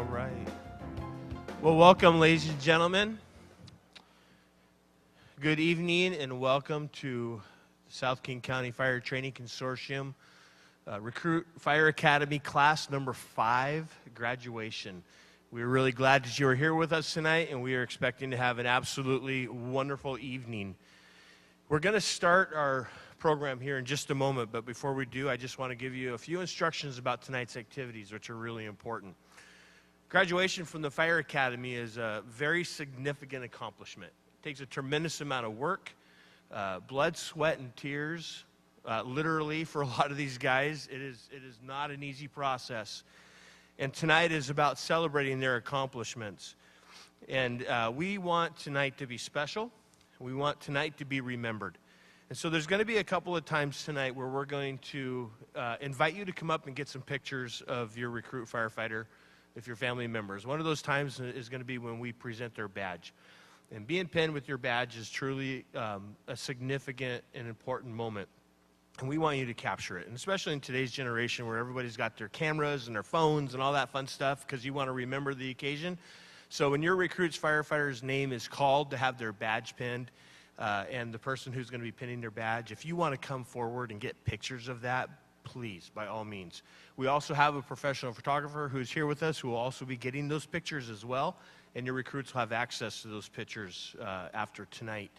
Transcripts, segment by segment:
All right. Well, welcome, ladies and gentlemen. Good evening and welcome to the South King County Fire Training Consortium Recruit Fire Academy Class number 5 graduation. We're really glad that you are here with us tonight, and we are expecting to have an absolutely wonderful evening. We're going to start our program here in just a moment, but before we do, I just want to give you a few instructions about tonight's activities, which are really important. Graduation from the Fire Academy is a very significant accomplishment. It takes a tremendous amount of work, blood, sweat, and tears, literally for a lot of these guys. It is not an easy process. And tonight is about celebrating their accomplishments. And we want tonight to be special. We want tonight to be remembered. And so there's going to be a couple of times tonight where we're going to invite you to come up and get some pictures of your recruit firefighter if you're family members. One of those times is going to be when we present their badge. And being pinned with your badge is truly a significant and important moment. And we want you to capture it. And especially in today's generation where everybody's got their cameras and their phones and all that fun stuff because you want to remember the occasion. So when your recruit's firefighter's name is called to have their badge pinned, and the person who's going to be pinning their badge, if you want to come forward and get pictures of that, please, by all means. We also have a professional photographer who's here with us who will also be getting those pictures as well, and your recruits will have access to those pictures after tonight.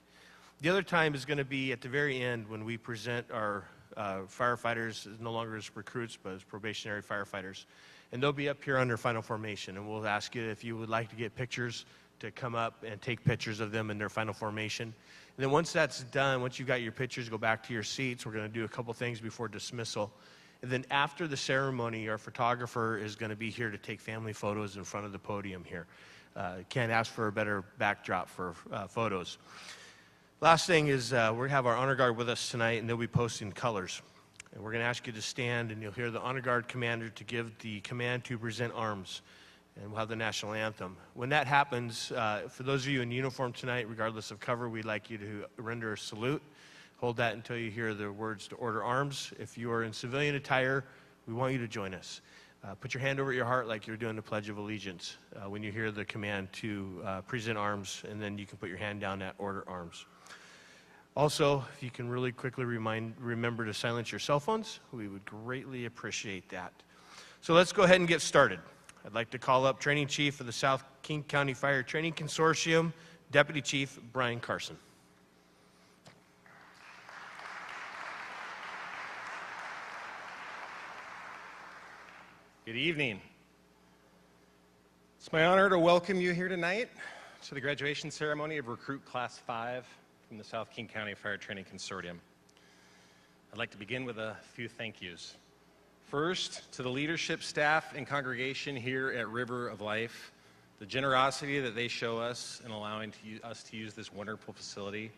The other time is going to be at the very end when we present our firefighters, no longer as recruits, but as probationary firefighters. And they'll be up here under final formation, and we'll ask you if you would like to get pictures to come up and take pictures of them in their final formation. And then once that's done, once you've got your pictures, go back to your seats. We're going to do a couple things before dismissal. And then after the ceremony, our photographer is going to be here to take family photos in front of the podium here. Can't ask for a better backdrop for photos. Last thing is we're going to have our honor guard with us tonight, and they'll be posting colors. And we're going to ask you to stand, and you'll hear the honor guard commander to give the command to present arms. And we'll have the national anthem. When that happens, for those of you in uniform tonight, regardless of cover, we'd like you to render a salute. Hold that until you hear the words to order arms. If you are in civilian attire, we want you to join us. Put your hand over your heart like you're doing the Pledge of Allegiance when you hear the command to present arms, and then you can put your hand down at order arms. Also, if you can really quickly remember to silence your cell phones, we would greatly appreciate that. So let's go ahead and get started. I'd like to call up Training Chief of the South King County Fire Training Consortium, Deputy Chief Brian Carson. Good evening. It's my honor to welcome you here tonight to the graduation ceremony of Recruit Class 5 from the South King County Fire Training Consortium. I'd like to begin with a few thank yous. First, to the leadership, staff, and congregation here at River of Life, the generosity that they show us in allowing us to use this wonderful facility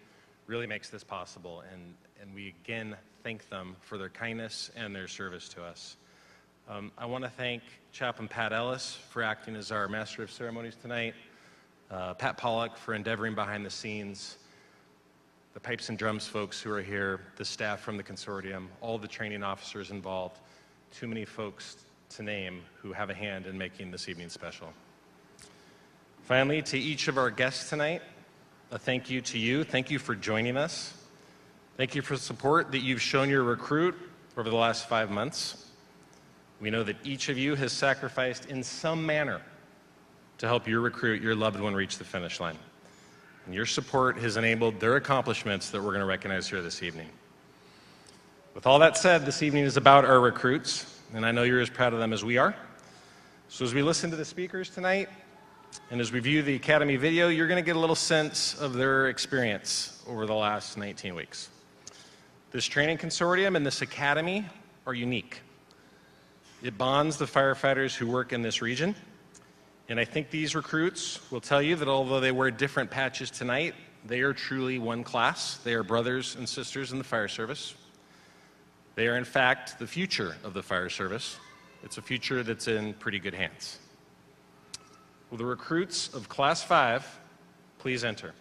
really makes this possible, and we again thank them for their kindness and their service to us. I want to thank Chaplain Pat Ellis for acting as our Master of Ceremonies tonight, Pat Pollock for endeavoring behind the scenes, the pipes and drums folks who are here, the staff from the consortium, all the training officers involved. Too many folks to name who have a hand in making this evening special. Finally, to each of our guests tonight, a thank you to you. Thank you for joining us. Thank you for the support that you've shown your recruit over the last 5 months. We know that each of you has sacrificed in some manner to help your recruit, your loved one, reach the finish line. And your support has enabled their accomplishments that we're going to recognize here this evening. With all that said, this evening is about our recruits, and I know you're as proud of them as we are. So as we listen to the speakers tonight, and as we view the Academy video, you're going to get a little sense of their experience over the last 19 weeks. This training consortium and this Academy are unique. It bonds the firefighters who work in this region, and I think these recruits will tell you that although they wear different patches tonight, they are truly one class. They are brothers and sisters in the fire service. They are, in fact, the future of the fire service. It's a future that's in pretty good hands. Will the recruits of Class 5 please enter?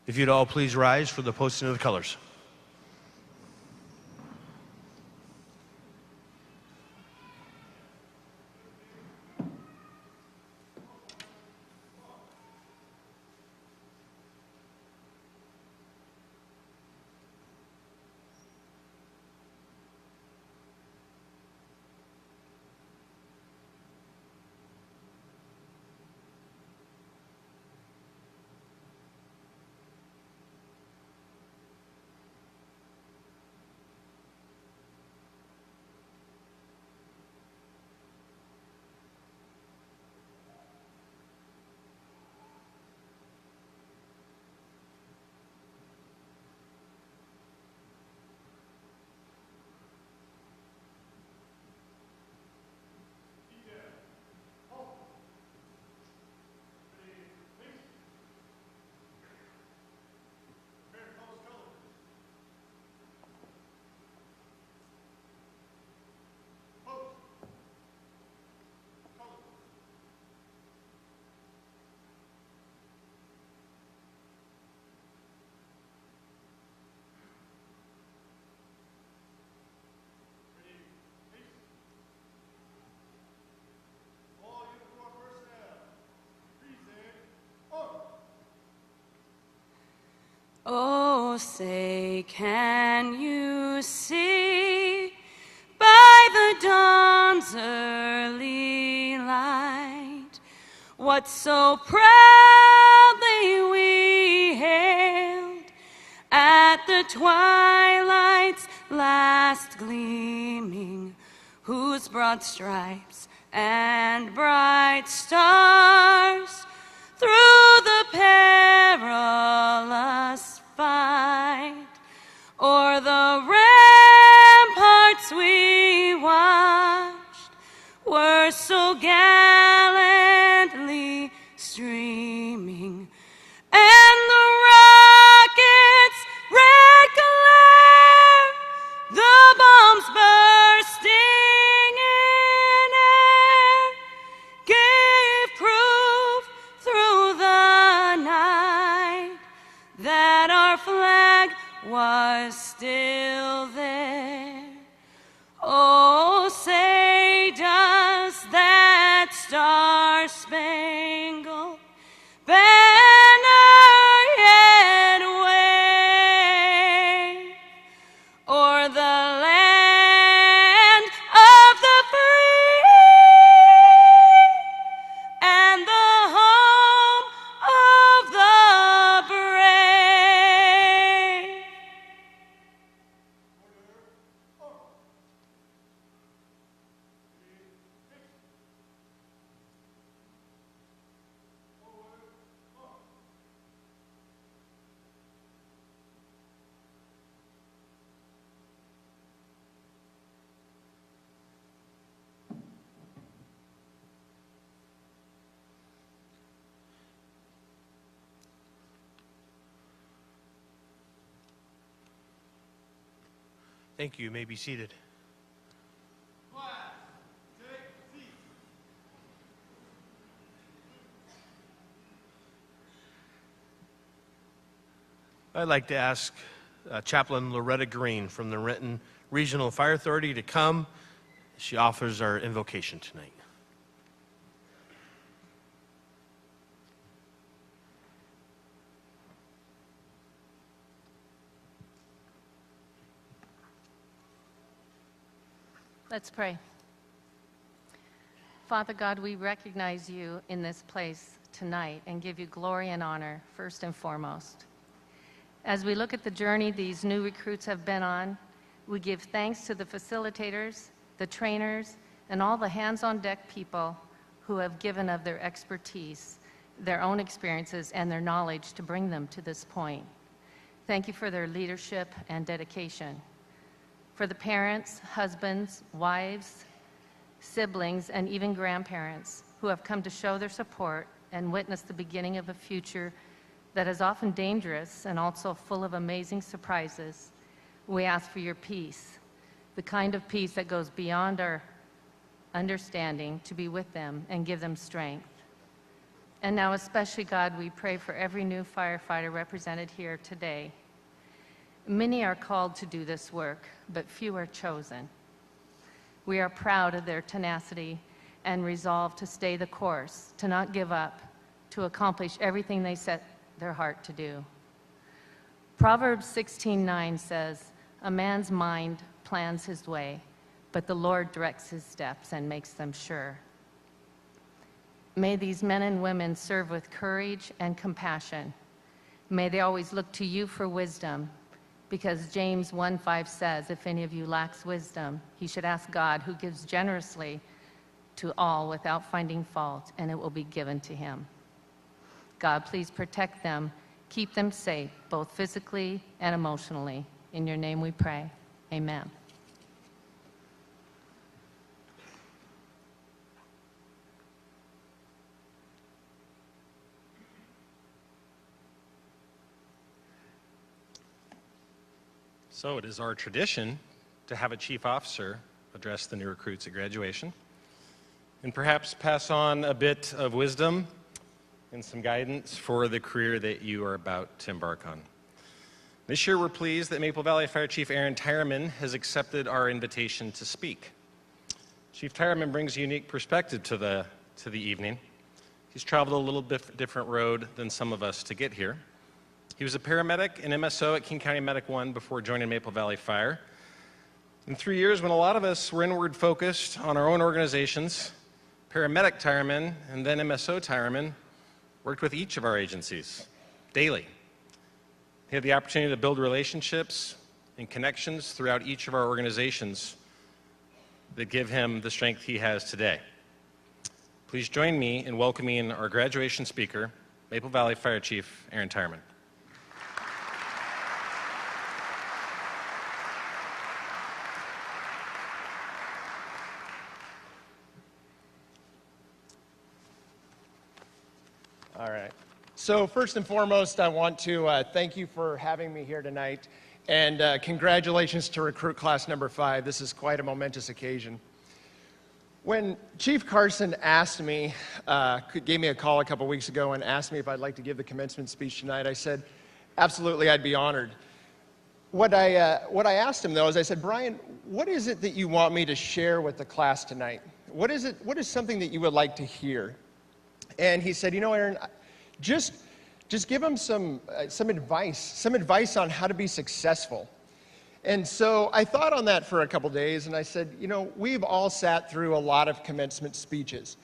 If you'd all please rise for the posting of the colors. Oh, say, can you see by the dawn's early light what so proudly we hailed at the twilight's last gleaming, whose broad stripes and bright stars through the perilous fight o'er the ramparts we watched were so gallantly streaming, and the rockets' red glare, the bombs bursting in air, gave proof through the night that our flag was still there. Oh, say, does that star-spangled banner yet wave o'er the land of the free and the home of the brave? Thank you. You may be seated. I'd like to ask Chaplain Loretta Green from the Renton Regional Fire Authority to come. She offers our invocation tonight. Let's pray. Father God, we recognize you in this place tonight and give you glory and honor first and foremost. As we look at the journey these new recruits have been on, we give thanks to the facilitators, the trainers, and all the hands-on-deck people who have given of their expertise, their own experiences, and their knowledge to bring them to this point. Thank you for their leadership and dedication. For the parents, husbands, wives, siblings, and even grandparents who have come to show their support and witness the beginning of a future that is often dangerous and also full of amazing surprises, we ask for your peace, the kind of peace that goes beyond our understanding, to be with them and give them strength. And now especially, God, we pray for every new firefighter represented here today. Many are called to do this work, but few are chosen. We are proud of their tenacity and resolve to stay the course, to not give up, to accomplish everything they set their heart to do. Proverbs 16:9 says, "A man's mind plans his way, but the Lord directs his steps and makes them sure." May these men and women serve with courage and compassion. May they always look to you for wisdom, because James 1:5 says, "If any of you lacks wisdom, he should ask God, who gives generously to all without finding fault, and it will be given to him." God, please protect them, keep them safe, both physically and emotionally. In your name we pray. Amen. So it is our tradition to have a chief officer address the new recruits at graduation and perhaps pass on a bit of wisdom and some guidance for the career that you are about to embark on. This year, we're pleased that Maple Valley Fire Chief Aaron Tyerman has accepted our invitation to speak. Chief Tyerman brings a unique perspective to the evening. He's traveled a little bit different road than some of us to get here. He was a paramedic and MSO at King County Medic 1 before joining Maple Valley Fire. In 3 years, when a lot of us were inward focused on our own organizations, paramedic Tyerman and then MSO Tyerman worked with each of our agencies daily. He had the opportunity to build relationships and connections throughout each of our organizations that give him the strength he has today. Please join me in welcoming our graduation speaker, Maple Valley Fire Chief Aaron Tyerman. All right. So first and foremost, I want to thank you for having me here tonight, and congratulations to recruit class number 5. This is quite a momentous occasion. When Chief Carson asked me, gave me a call a couple weeks ago and asked me if I'd like to give the commencement speech tonight, I said, absolutely, I'd be honored. What I asked him, though, is I said, Brian, what is it that you want me to share with the class tonight? What is something that you would like to hear? And he said, you know, Aaron, just give them some advice on how to be successful. And so I thought on that for a couple days, and I said, you know, we've all sat through a lot of commencement speeches,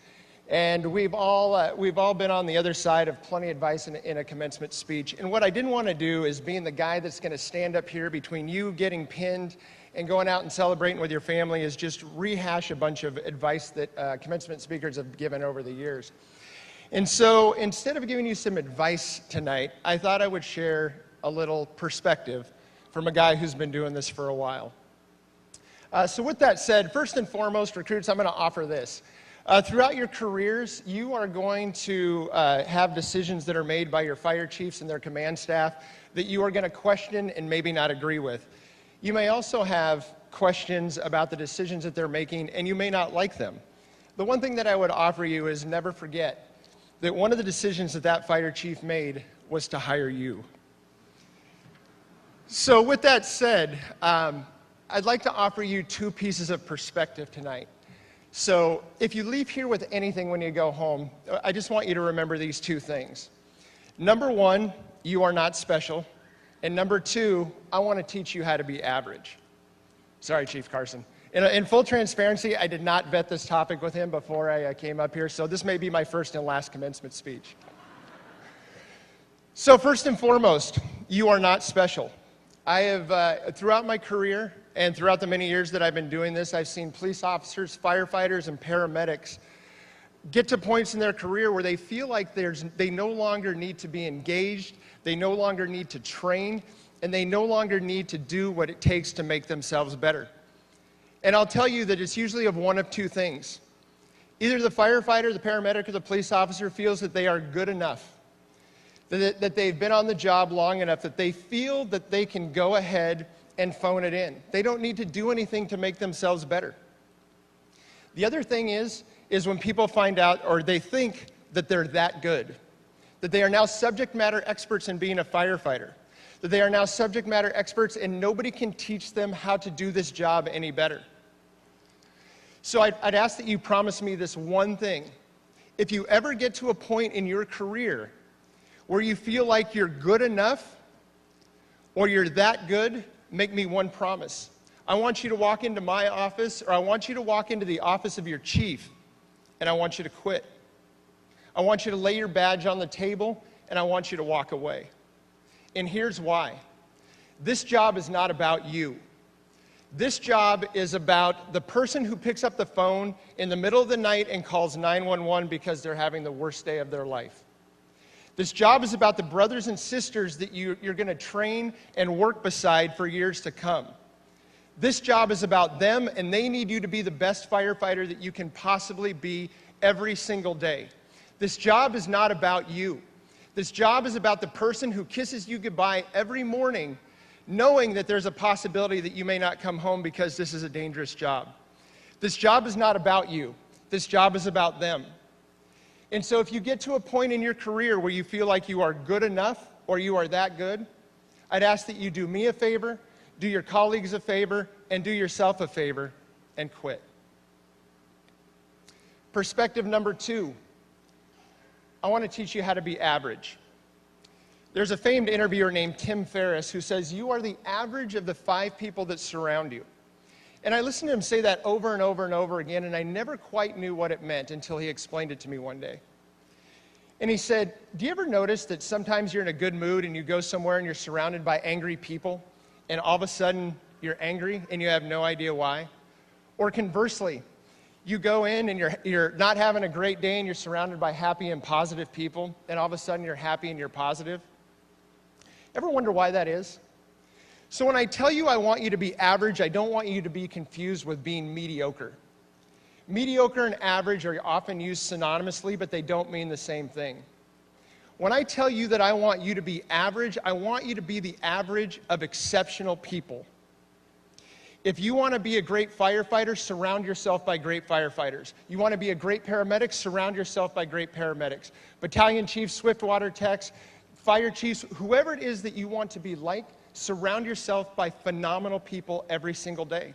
and we've all been on the other side of plenty of advice in a commencement speech. And what I didn't want to do is being the guy that's going to stand up here between you getting pinned and going out and celebrating with your family is just rehash a bunch of advice that commencement speakers have given over the years. And so instead of giving you some advice tonight, I thought I would share a little perspective from a guy who's been doing this for a while. So with that said, first and foremost, recruits, I'm going to offer this. Throughout your careers, you are going to have decisions that are made by your fire chiefs and their command staff that you are going to question and maybe not agree with. You may also have questions about the decisions that they're making, and you may not like them. The one thing that I would offer you is never forget that one of the decisions that fire chief made was to hire you. So with that said, I'd like to offer you 2 pieces of perspective tonight. So if you leave here with anything when you go home, I just want you to remember these 2 things. Number 1, you are not special. And number 2, I want to teach you how to be average. Sorry, Chief Carson. In full transparency, I did not vet this topic with him before I came up here, so this may be my first and last commencement speech. So first and foremost, you are not special. I have, throughout my career and throughout the many years that I've been doing this, I've seen police officers, firefighters, and paramedics get to points in their career where they feel like they no longer need to be engaged, they no longer need to train, and they no longer need to do what it takes to make themselves better. And I'll tell you that it's usually of one of 2 things. Either the firefighter, the paramedic, or the police officer feels that they are good enough, that they've been on the job long enough, that they feel that they can go ahead and phone it in. They don't need to do anything to make themselves better. The other thing is when people find out, or they think that they're that good, that they are now subject matter experts in being a firefighter, that they are now subject matter experts and nobody can teach them how to do this job any better. So I'd ask that you promise me this one thing. If you ever get to a point in your career where you feel like you're good enough or you're that good, make me one promise. I want you to walk into my office, or I want you to walk into the office of your chief, and I want you to quit. I want you to lay your badge on the table, and I want you to walk away. And here's why. This job is not about you. This job is about the person who picks up the phone in the middle of the night and calls 911 because they're having the worst day of their life. This job is about the brothers and sisters that you're going to train and work beside for years to come. This job is about them, and they need you to be the best firefighter that you can possibly be every single day. This job is not about you. This job is about the person who kisses you goodbye every morning, knowing that there's a possibility that you may not come home because this is a dangerous job. This job is not about you. This job is about them. And so if you get to a point in your career where you feel like you are good enough or you are that good, I'd ask that you do me a favor, do your colleagues a favor, and do yourself a favor, and quit. Perspective number 2. I want to teach you how to be average. There's a famed interviewer named Tim Ferriss who says, you are the average of the 5 people that surround you. And I listened to him say that over and over and over again, and I never quite knew what it meant until he explained it to me one day. And he said, do you ever notice that sometimes you're in a good mood and you go somewhere and you're surrounded by angry people, and all of a sudden you're angry and you have no idea why? Or conversely, you go in and you're not having a great day and you're surrounded by happy and positive people, and all of a sudden you're happy and you're positive? Ever wonder why that is? So when I tell you I want you to be average, I don't want you to be confused with being mediocre. Mediocre and average are often used synonymously, but they don't mean the same thing. When I tell you that I want you to be average, I want you to be the average of exceptional people. If you want to be a great firefighter, surround yourself by great firefighters. You want to be a great paramedic, surround yourself by great paramedics. Battalion chiefs, swiftwater techs, fire chiefs, whoever it is that you want to be like, surround yourself by phenomenal people every single day.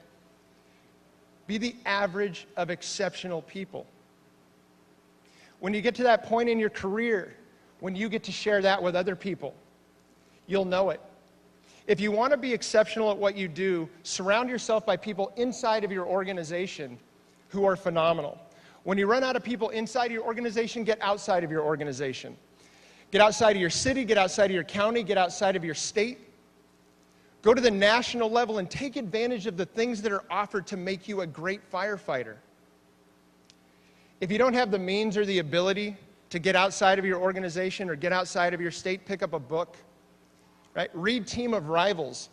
Be the average of exceptional people. When you get to that point in your career, when you get to share that with other people, you'll know it. If you want to be exceptional at what you do, surround yourself by people inside of your organization who are phenomenal. When you run out of people inside of your organization, get outside of your organization. Get outside of your city, get outside of your county, get outside of your state. Go to the national level and take advantage of the things that are offered to make you a great firefighter. If you don't have the means or the ability to get outside of your organization or get outside of your state, pick up a book, right? Read Team of Rivals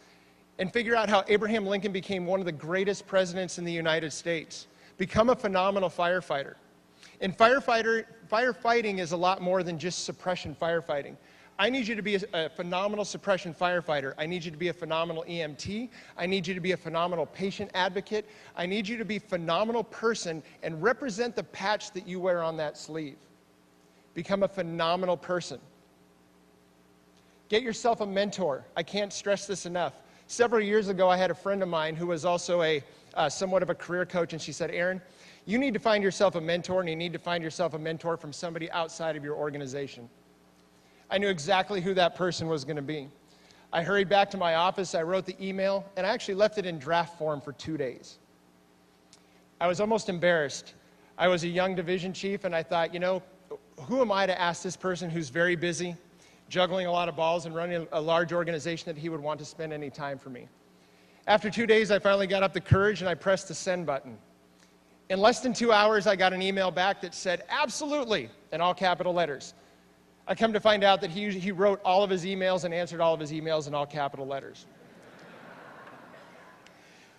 and figure out how Abraham Lincoln became one of the greatest presidents in the United States. Become a phenomenal firefighter. And firefighting is a lot more than just suppression firefighting. I need you to be a phenomenal suppression firefighter. I need you to be a phenomenal EMT. I need you to be a phenomenal patient advocate. I need you to be a phenomenal person and represent the patch that you wear on that sleeve. Become a phenomenal person. Get yourself a mentor. I can't stress this enough. Several years ago, I had a friend of mine who was also somewhat of a career coach, and she said, Aaron, you need to find yourself a mentor, and you need to find yourself a mentor from somebody outside of your organization. I knew exactly who that person was going to be. I hurried back to my office, I wrote the email, and I actually left it in draft form for 2 days. I was almost embarrassed. I was a young division chief, and I thought, you know, who am I to ask this person who's very busy, juggling a lot of balls and running a large organization, that he would want to spend any time for me? After 2 days, I finally got up the courage and I pressed the send button. In less than 2 hours, I got an email back that said, absolutely, in all capital letters. I come to find out that he wrote all of his emails and answered all of his emails in all capital letters.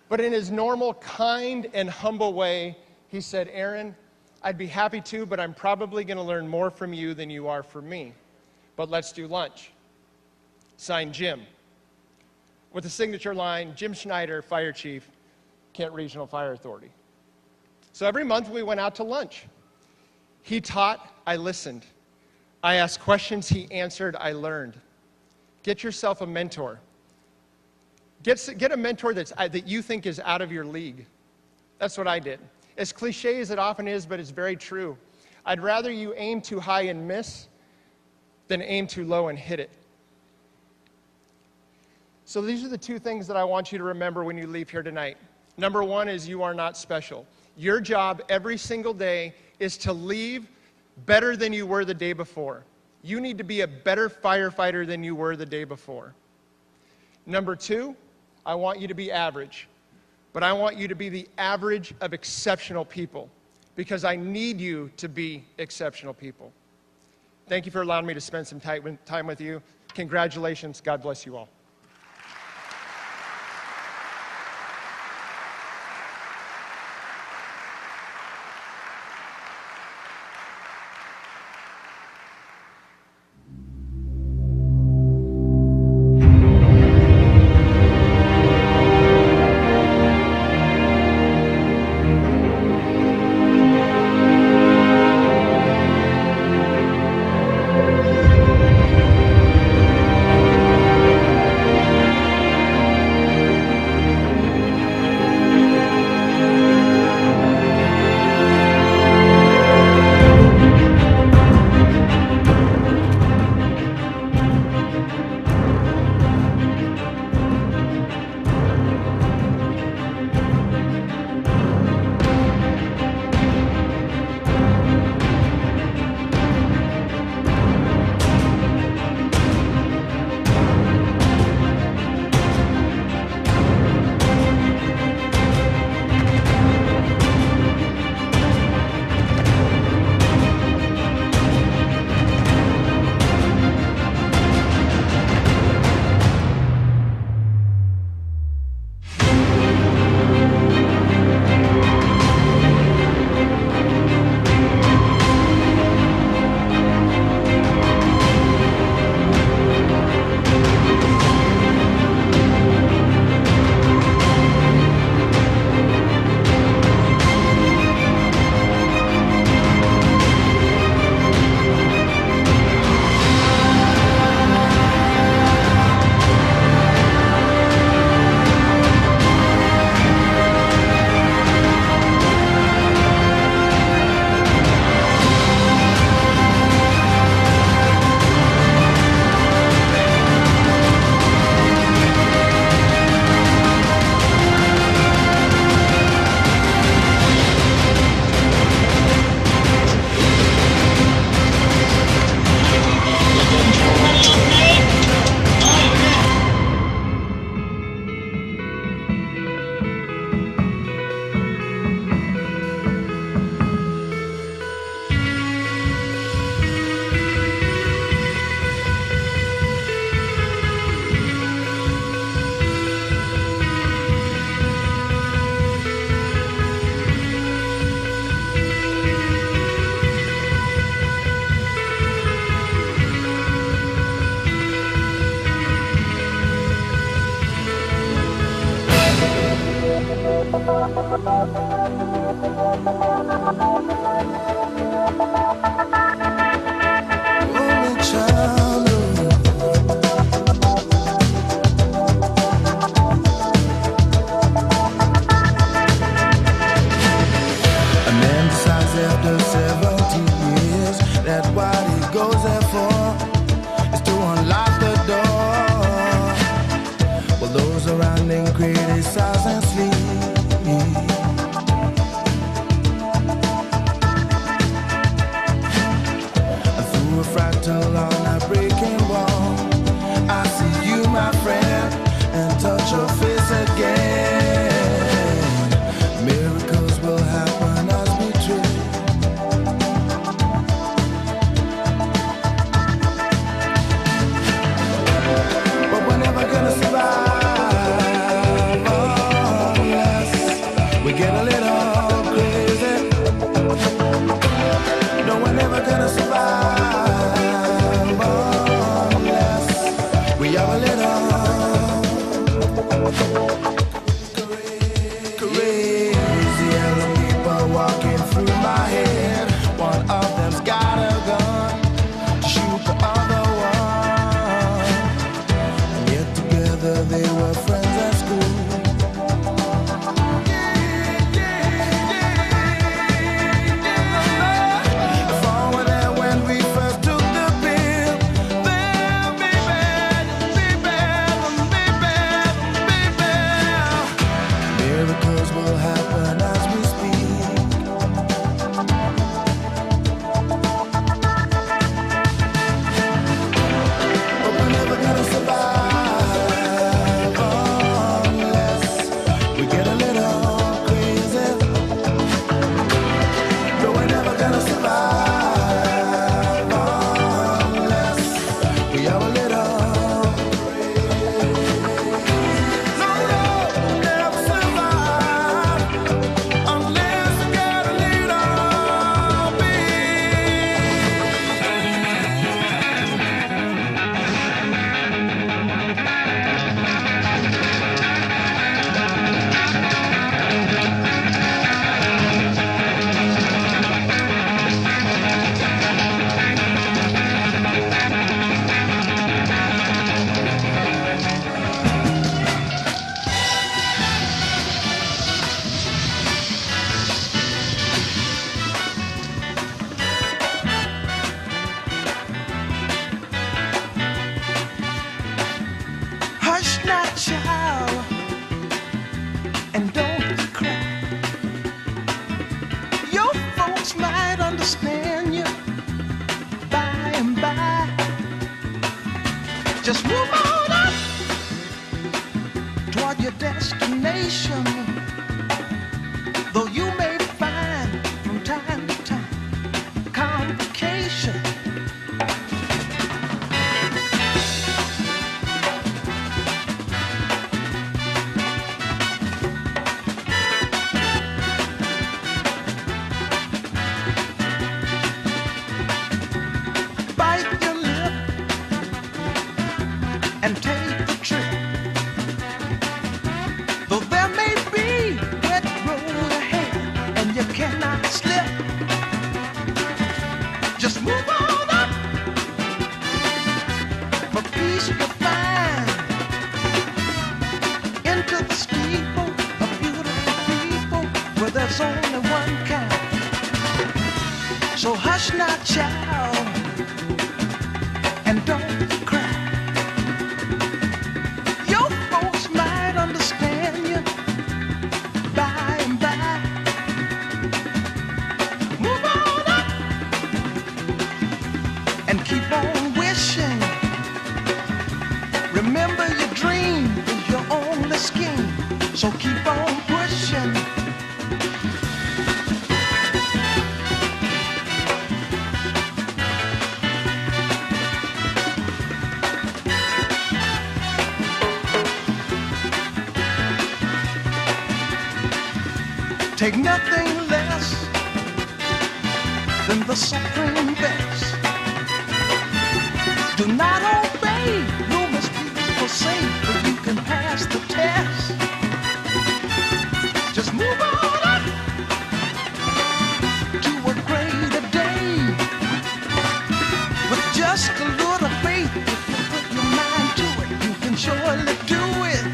But in his normal, kind, and humble way, he said, Aaron, I'd be happy to, but I'm probably going to learn more from you than you are from me. But let's do lunch. Signed, Jim. With the signature line, Jim Schneider, Fire Chief, Kent Regional Fire Authority. So every month we went out to lunch. He taught, I listened. I asked questions, he answered, I learned. Get yourself a mentor. Get a mentor that you think is out of your league. That's what I did. As cliche as it often is, but it's very true. I'd rather you aim too high and miss than aim too low and hit it. So these are the two things that I want you to remember when you leave here tonight. Number one is you are not special. Your job every single day is to leave better than you were the day before. You need to be a better firefighter than you were the day before. Number two, I want you to be average. But I want you to be the average of exceptional people, because I need you to be exceptional people. Thank you for allowing me to spend some time with you. Congratulations. God bless you all. Crazy yellow people walking through my head. One of them knows will happen as we speak. But we're never gonna survive unless we get a little crazy. No, we're never gonna survive unless we have a little. No, no, never survive unless we get a little hush now, child, and don't cry. Your folks might understand you by and by. Just move on up toward your destination. Though you may find from time to time complication. Bite your lip and take the trip. Though there may be wet road ahead and you cannot slip, just move on up for peace to find. Into the steeple of beautiful people where there's only one kind. So hush now, child, and don't cry. Your folks might understand you by and by. Move on up and keep on wishing. Remember your dream is your only scheme, so keep on pushing. Take nothing less than the supreme best. Do not obey, rumors people say, but you can pass the test. Just move on up to a greater day. With just a little faith, if you put your mind to it, you can surely do it.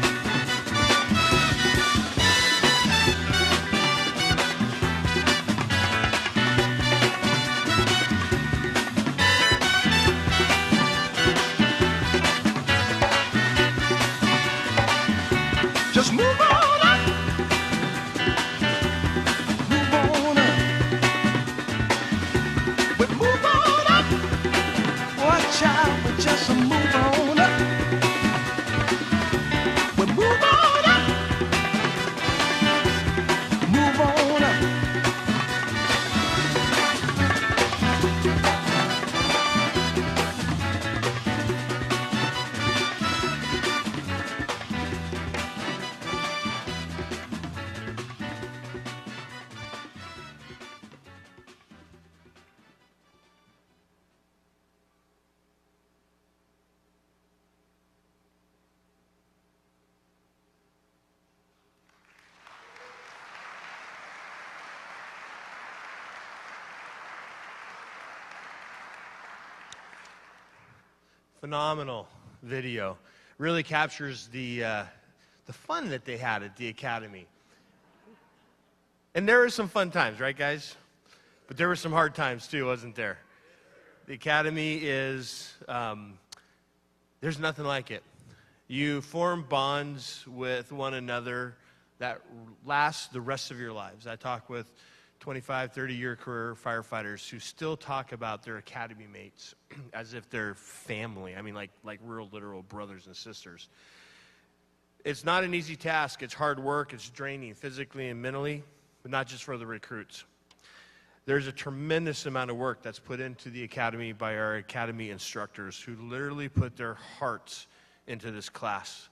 Just move on up. Move on up. We move on up. Watch out, we just move on up. We move on up. Move on up. Phenomenal video. Really captures the fun that they had at the Academy. And there were some fun times, right, guys? But there were some hard times, too, wasn't there? The Academy is, there's nothing like it. You form bonds with one another that lasts the rest of your lives. I talk with 25, 30-year career firefighters who still talk about their academy mates as if they're family. I mean, like real literal brothers and sisters. It's not an easy task. It's hard work. It's draining physically and mentally, but not just for the recruits. There's a tremendous amount of work that's put into the academy by our academy instructors who literally put their hearts into this class.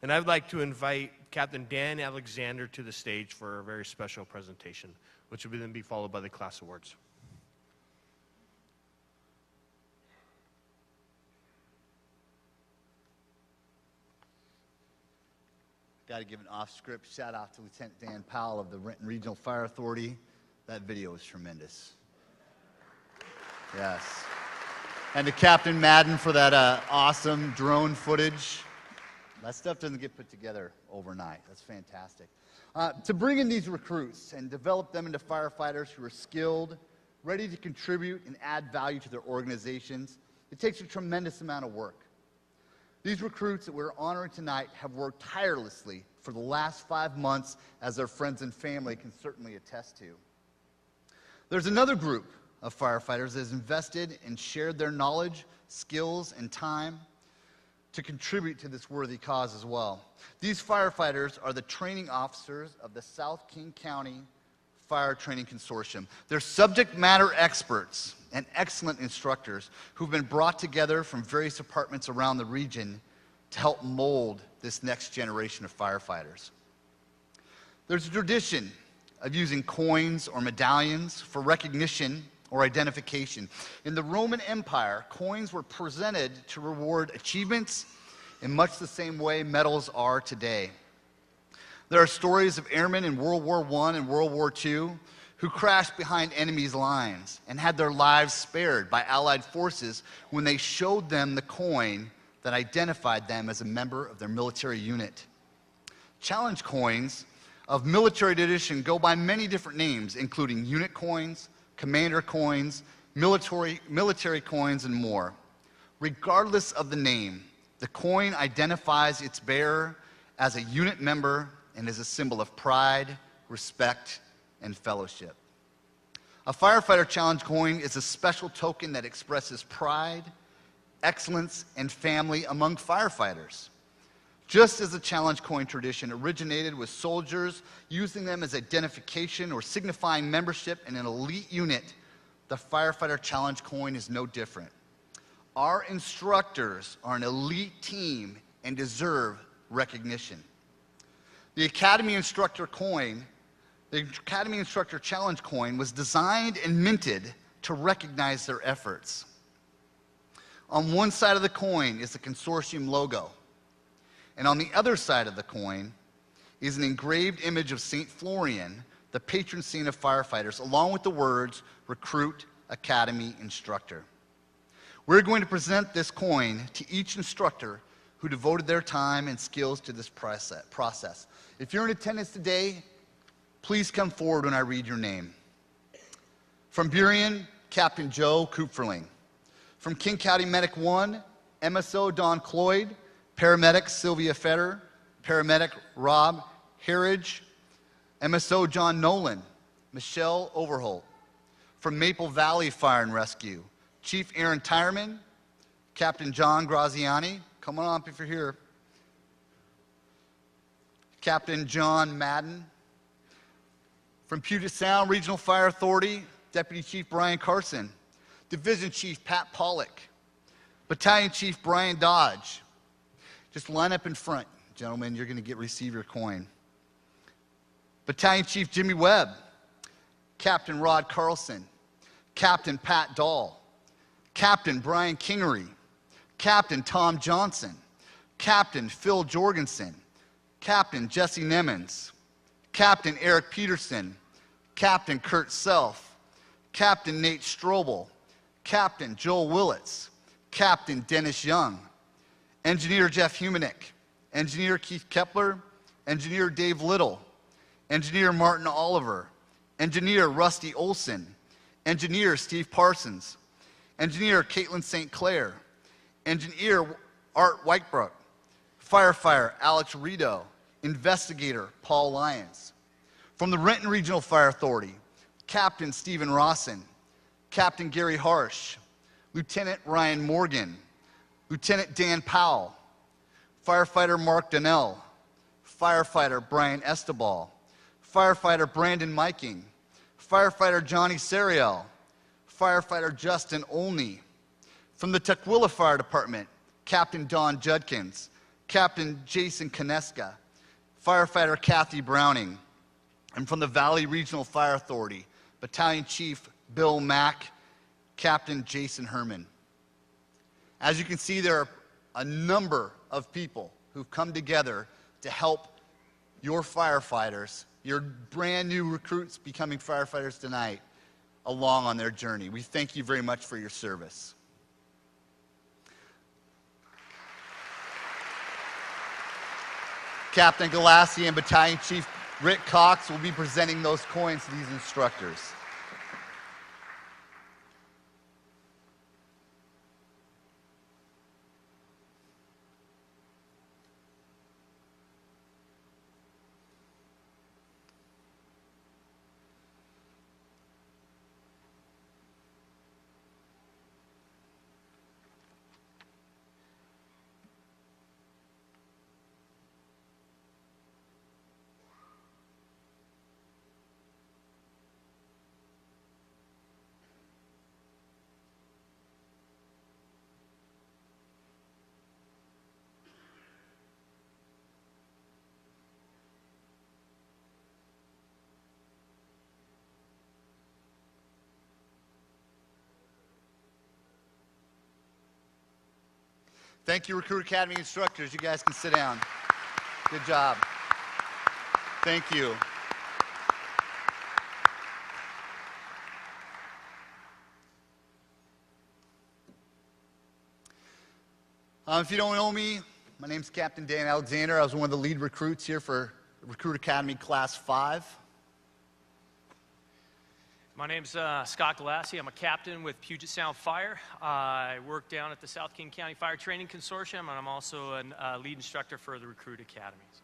And I'd like to invite Captain Dan Alexander to the stage for a very special presentation, which will then be followed by the class awards. Got to give an off-script shout out to Lieutenant Dan Powell of the Renton Regional Fire Authority. That video was tremendous. Yes. And to Captain Madden for that awesome drone footage. That stuff doesn't get put together overnight. That's fantastic. To bring in these recruits and develop them into firefighters who are skilled, ready to contribute and add value to their organizations, it takes a tremendous amount of work. These recruits that we're honoring tonight have worked tirelessly for the last 5 months, as their friends and family can certainly attest to. There's another group of firefighters that has invested and shared their knowledge, skills, and time to contribute to this worthy cause as well. These firefighters are the training officers of the South King County Fire Training Consortium. They're subject matter experts and excellent instructors who've been brought together from various departments around the region to help mold this next generation of firefighters. There's a tradition of using coins or medallions for recognition or identification. In the Roman Empire, coins were presented to reward achievements in much the same way medals are today. There are stories of airmen in World War I and World War II who crashed behind enemy's lines and had their lives spared by Allied forces when they showed them the coin that identified them as a member of their military unit. Challenge coins of military tradition go by many different names, including unit coins, commander coins, military coins, and more. Regardless of the name, the coin identifies its bearer as a unit member and is a symbol of pride, respect, and fellowship. A firefighter challenge coin is a special token that expresses pride, excellence, and family among firefighters. Just as the challenge coin tradition originated with soldiers using them as identification or signifying membership in an elite unit, the firefighter challenge coin is no different. Our instructors are an elite team and deserve recognition. The Academy Instructor coin, the Academy Instructor challenge coin, was designed and minted to recognize their efforts. On one side of the coin is the Consortium logo. And on the other side of the coin is an engraved image of St. Florian, the patron saint of firefighters, along with the words, Recruit Academy Instructor. We're going to present this coin to each instructor who devoted their time and skills to this process. If you're in attendance today, please come forward when I read your name. From Burien, Captain Joe Kupferling. From King County Medic 1, MSO Don Cloyd, Paramedic Sylvia Fetter, Paramedic Rob Harridge, MSO John Nolan, Michelle Overholt. From Maple Valley Fire and Rescue, Chief Aaron Tyerman, Captain John Graziani, come on up if you're here, Captain John Madden. From Puget Sound Regional Fire Authority, Deputy Chief Brian Carson, Division Chief Pat Pollock, Battalion Chief Brian Dodge. Just line up in front, gentlemen. You're going to receive your coin. Battalion Chief Jimmy Webb, Captain Rod Carlson, Captain Pat Dahl, Captain Brian Kingery, Captain Tom Johnson, Captain Phil Jorgensen, Captain Jesse Nemmons, Captain Eric Peterson, Captain Kurt Self, Captain Nate Strobel, Captain Joel Willits, Captain Dennis Young, Engineer Jeff Humanick, Engineer Keith Kepler, Engineer Dave Little, Engineer Martin Oliver, Engineer Rusty Olson, Engineer Steve Parsons, Engineer Caitlin St. Clair, Engineer Art Whitebrook, Firefighter Alex Rito, Investigator Paul Lyons. From the Renton Regional Fire Authority, Captain Stephen Rawson, Captain Gary Harsh, Lieutenant Ryan Morgan, Lieutenant Dan Powell, Firefighter Mark Donnell, Firefighter Brian Estebal, Firefighter Brandon Miking, Firefighter Johnny Seriel, Firefighter Justin Olney. From the Tukwila Fire Department, Captain Don Judkins, Captain Jason Koneska, Firefighter Kathy Browning. And from the Valley Regional Fire Authority, Battalion Chief Bill Mack, Captain Jason Herman. As you can see, there are a number of people who've come together to help your firefighters, your brand new recruits becoming firefighters tonight, along on their journey. We thank you very much for your service. Captain Galassi and Battalion Chief Rick Cox will be presenting those coins to these instructors. Thank you, Recruit Academy instructors. You guys can sit down. Good job. Thank you. If you don't know me, my name's Captain Dan Alexander. I was one of the lead recruits here for Recruit Academy Class 5. My name's Scott Galassi. I'm a captain with Puget Sound Fire. I work down at the South King County Fire Training Consortium, and I'm also a lead instructor for the Recruit Academies.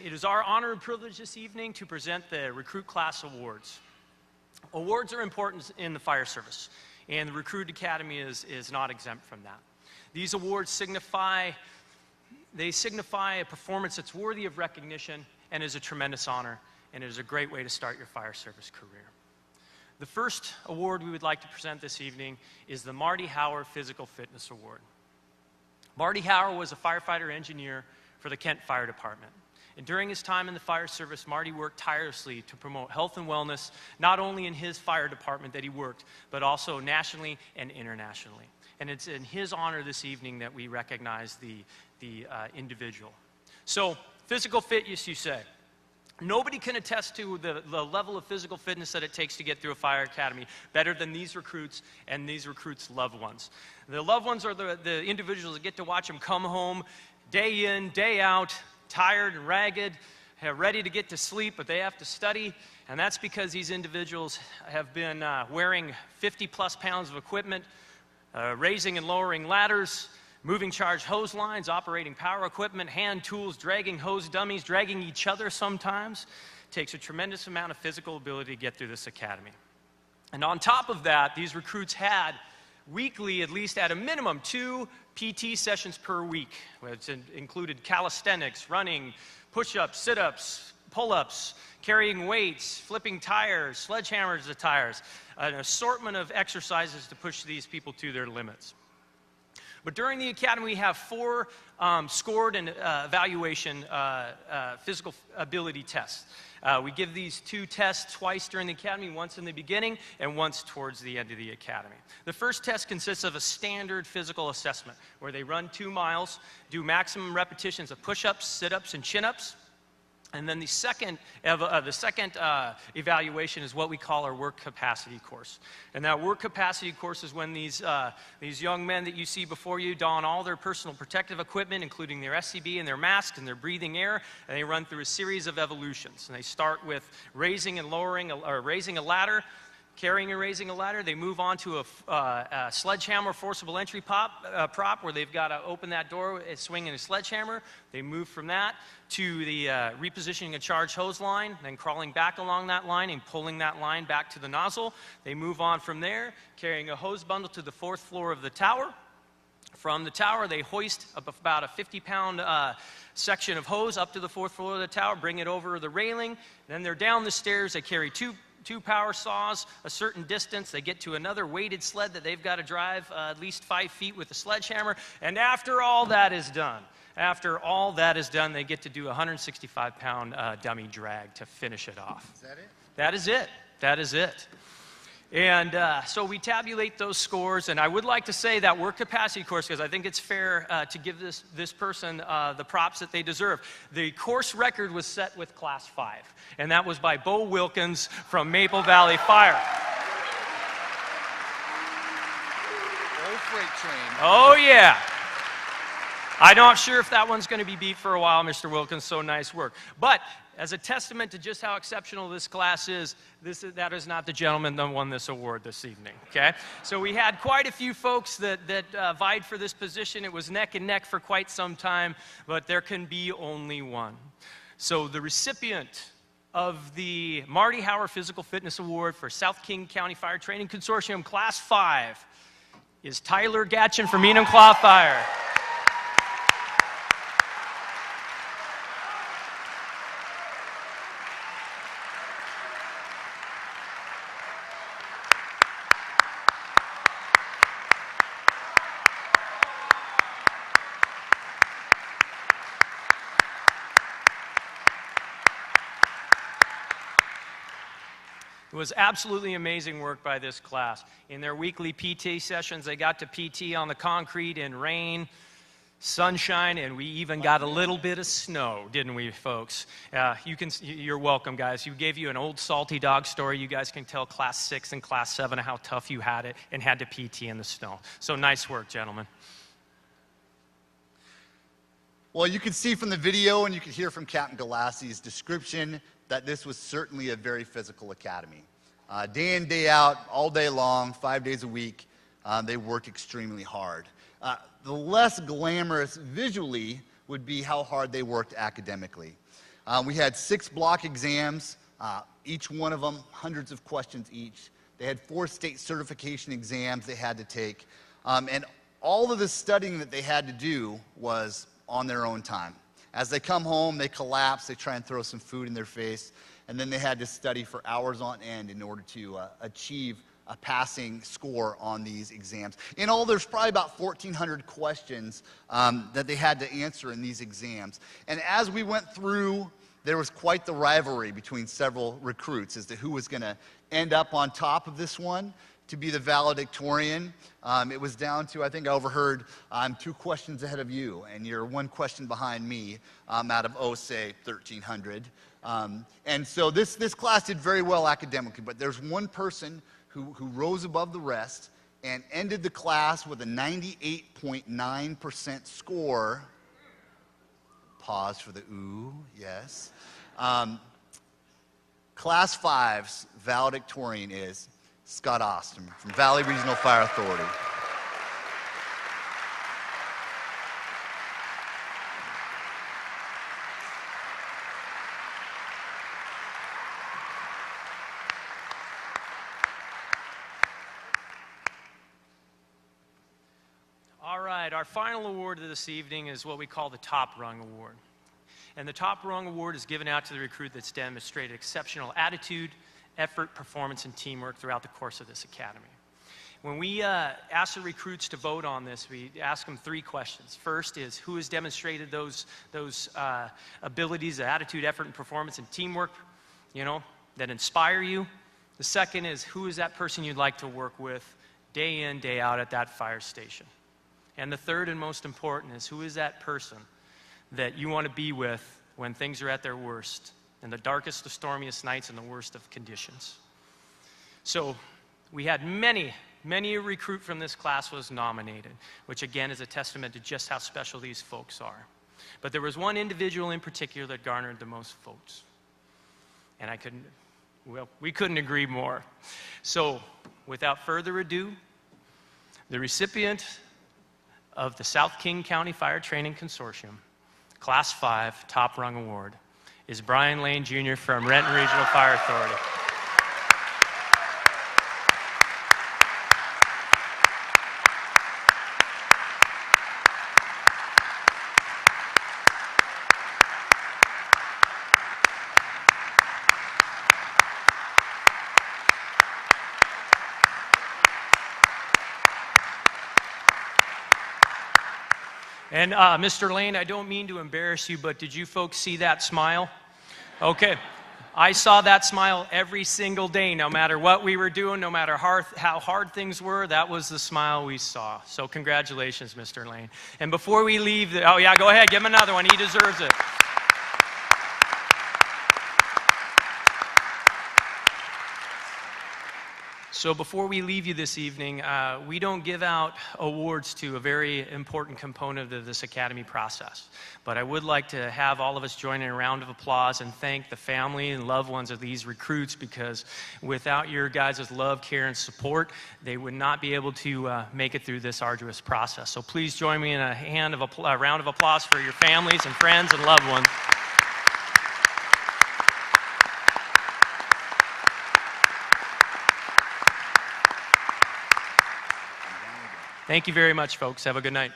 It is our honor and privilege this evening to present the Recruit Class Awards. Awards are important in the fire service, and the Recruit Academy is not exempt from that. These awards signify a performance that's worthy of recognition and is a tremendous honor, and it is a great way to start your fire service career. The first award we would like to present this evening is the Marty Hauer Physical Fitness Award. Marty Hauer was a firefighter engineer for the Kent Fire Department. And during his time in the fire service, Marty worked tirelessly to promote health and wellness, not only in his fire department that he worked, but also nationally and internationally. And it's in his honor this evening that we recognize the individual. So, physical fitness, you say. Nobody can attest to the level of physical fitness that it takes to get through a fire academy better than these recruits and these recruits' loved ones. The loved ones are the individuals that get to watch them come home day in, day out, tired and ragged, ready to get to sleep, but they have to study. And that's because these individuals have been wearing 50-plus pounds of equipment, raising and lowering ladders, moving charged hose lines, operating power equipment, hand tools, dragging hose dummies, dragging each other sometimes. It takes a tremendous amount of physical ability to get through this academy. And on top of that, these recruits had weekly, at least at a minimum, 2 PT sessions per week, which included calisthenics, running, push-ups, sit-ups, pull-ups, carrying weights, flipping tires, sledgehammers to tires, an assortment of exercises to push these people to their limits. But during the academy, we have 4 scored and evaluation physical ability tests. We give these 2 tests twice during the academy, once in the beginning and once towards the end of the academy. The first test consists of a standard physical assessment where they run 2 miles, do maximum repetitions of push-ups, sit-ups, and chin-ups. And then the second evaluation is what we call our work capacity course. And that work capacity course is when these young men that you see before you don all their personal protective equipment, including their SCB and their mask and their breathing air, and they run through a series of evolutions. And they start with raising and lowering, or raising a ladder, carrying and raising a ladder. They move on to a sledgehammer forcible entry prop where they've got to open that door, swinging a sledgehammer. They move from that to the repositioning a charged hose line, then crawling back along that line and pulling that line back to the nozzle. They move on from there, carrying a hose bundle to the 4th floor of the tower. From the tower, they hoist about a 50-pound section of hose up to the 4th floor of the tower, bring it over the railing. Then they're down the stairs. They carry two power saws a certain distance. They get to another weighted sled that they've got to drive at least 5 feet with a sledgehammer. And after all that is done, they get to do a 165-pound dummy drag to finish it off. Is that it? That is it. That is it. And so we tabulate those scores, and I would like to say that work capacity course, because I think it's fair to give this person the props that they deserve. The course record was set with Class 5, and that was by Bo Wilkins from Maple Valley Fire. Old freight train. Oh, yeah. I'm not sure if that one's going to be beat for a while, Mr. Wilkins, so nice work. But as a testament to just how exceptional this class is, that is not the gentleman that won this award this evening, okay? So we had quite a few folks that vied for this position. It was neck and neck for quite some time, but there can be only one. So the recipient of the Marty Hauer Physical Fitness Award for South King County Fire Training Consortium Class 5 is Tyler Gatchin from Enumclaw Fire. It was absolutely amazing work by this class. In their weekly PT sessions, they got to PT on the concrete in rain, sunshine, and we even got a little bit of snow, didn't we, folks? You're welcome, guys. You gave you an old salty dog story. You guys can tell Class 6 and Class 7 how tough you had it and had to PT in the snow. So nice work, gentlemen. Well, you can see from the video and you can hear from Captain Galassi's description that this was certainly a very physical academy. Day in, day out, all day long, 5 days a week, they worked extremely hard. The less glamorous visually would be how hard they worked academically. We had 6 block exams, each one of them hundreds of questions each. They had 4 state certification exams they had to take. And all of the studying that they had to do was on their own time. As they come home, they collapse, they try and throw some food in their face, and then they had to study for hours on end in order to achieve a passing score on these exams. In all, there's probably about 1,400 questions that they had to answer in these exams. And as we went through, there was quite the rivalry between several recruits as to who was going to end up on top of this one to be the valedictorian. It was down to, I think I overheard, I'm 2 questions ahead of you, and you're 1 question behind me out of, say, 1,300. And so this class did very well academically, but there's one person who rose above the rest and ended the class with a 98.9% score. Pause for the ooh, yes. Class 5's valedictorian is Scott Austin from Valley Regional Fire Authority. All right, our final award of this evening is what we call the Top Rung Award. And the Top Rung Award is given out to the recruit that's demonstrated exceptional attitude, effort, performance, and teamwork throughout the course of this academy. When we ask the recruits to vote on this, we ask them 3 questions. First is, who has demonstrated those abilities, attitude, effort, and performance, and teamwork, that inspire you? The second is, who is that person you'd like to work with day in, day out at that fire station? And the third and most important is, who is that person that you want to be with when things are at their worst, in the darkest, the stormiest nights, and the worst of conditions? So we had many a recruit from this class was nominated, which again is a testament to just how special these folks are. But there was one individual in particular that garnered the most votes. And Well, we couldn't agree more. So, without further ado, the recipient of the South King County Fire Training Consortium Class 5 Top Rung Award is Brian Lane Jr. from Renton Regional Fire Authority. And Mr. Lane, I don't mean to embarrass you, but did you folks see that smile? Okay. I saw that smile every single day, no matter what we were doing, no matter how hard things were, that was the smile we saw. So congratulations, Mr. Lane. And before we leave, oh yeah, go ahead, give him another one, he deserves it. So before we leave you this evening, we don't give out awards to a very important component of this academy process. But I would like to have all of us join in a round of applause and thank the family and loved ones of these recruits, because without your guys' love, care, and support, they would not be able to make it through this arduous process. So please join me in a round of applause for your families and friends and loved ones. Thank you very much, folks. Have a good night.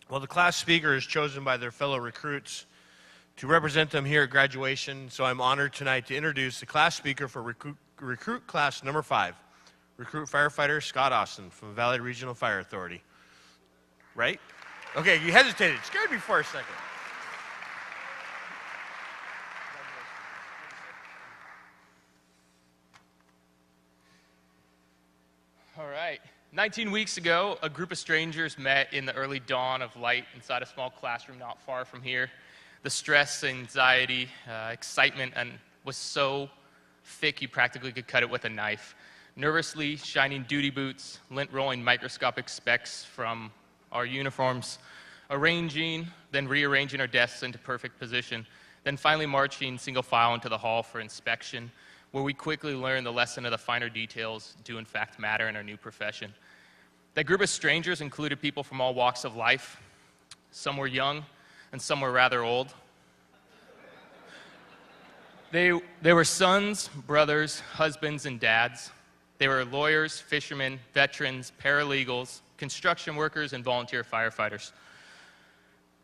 Well, the class speaker is chosen by their fellow recruits to represent them here at graduation, so I'm honored tonight to introduce the class speaker for recruit class number 5, recruit firefighter Scott Austin from Valley Regional Fire Authority. Right? Okay, you hesitated. Scared me for a second. All right. 19 weeks ago, a group of strangers met in the early dawn of light inside a small classroom not far from here. The stress, anxiety, excitement was so thick you practically could cut it with a knife. Nervously shining duty boots, lint-rolling microscopic specks from our uniforms, arranging, then rearranging our desks into perfect position, then finally marching single file into the hall for inspection, where we quickly learned the lesson of the finer details do in fact matter in our new profession. That group of strangers included people from all walks of life. Some were young, and some were rather old. They were sons, brothers, husbands, and dads. They were lawyers, fishermen, veterans, paralegals, construction workers, and volunteer firefighters.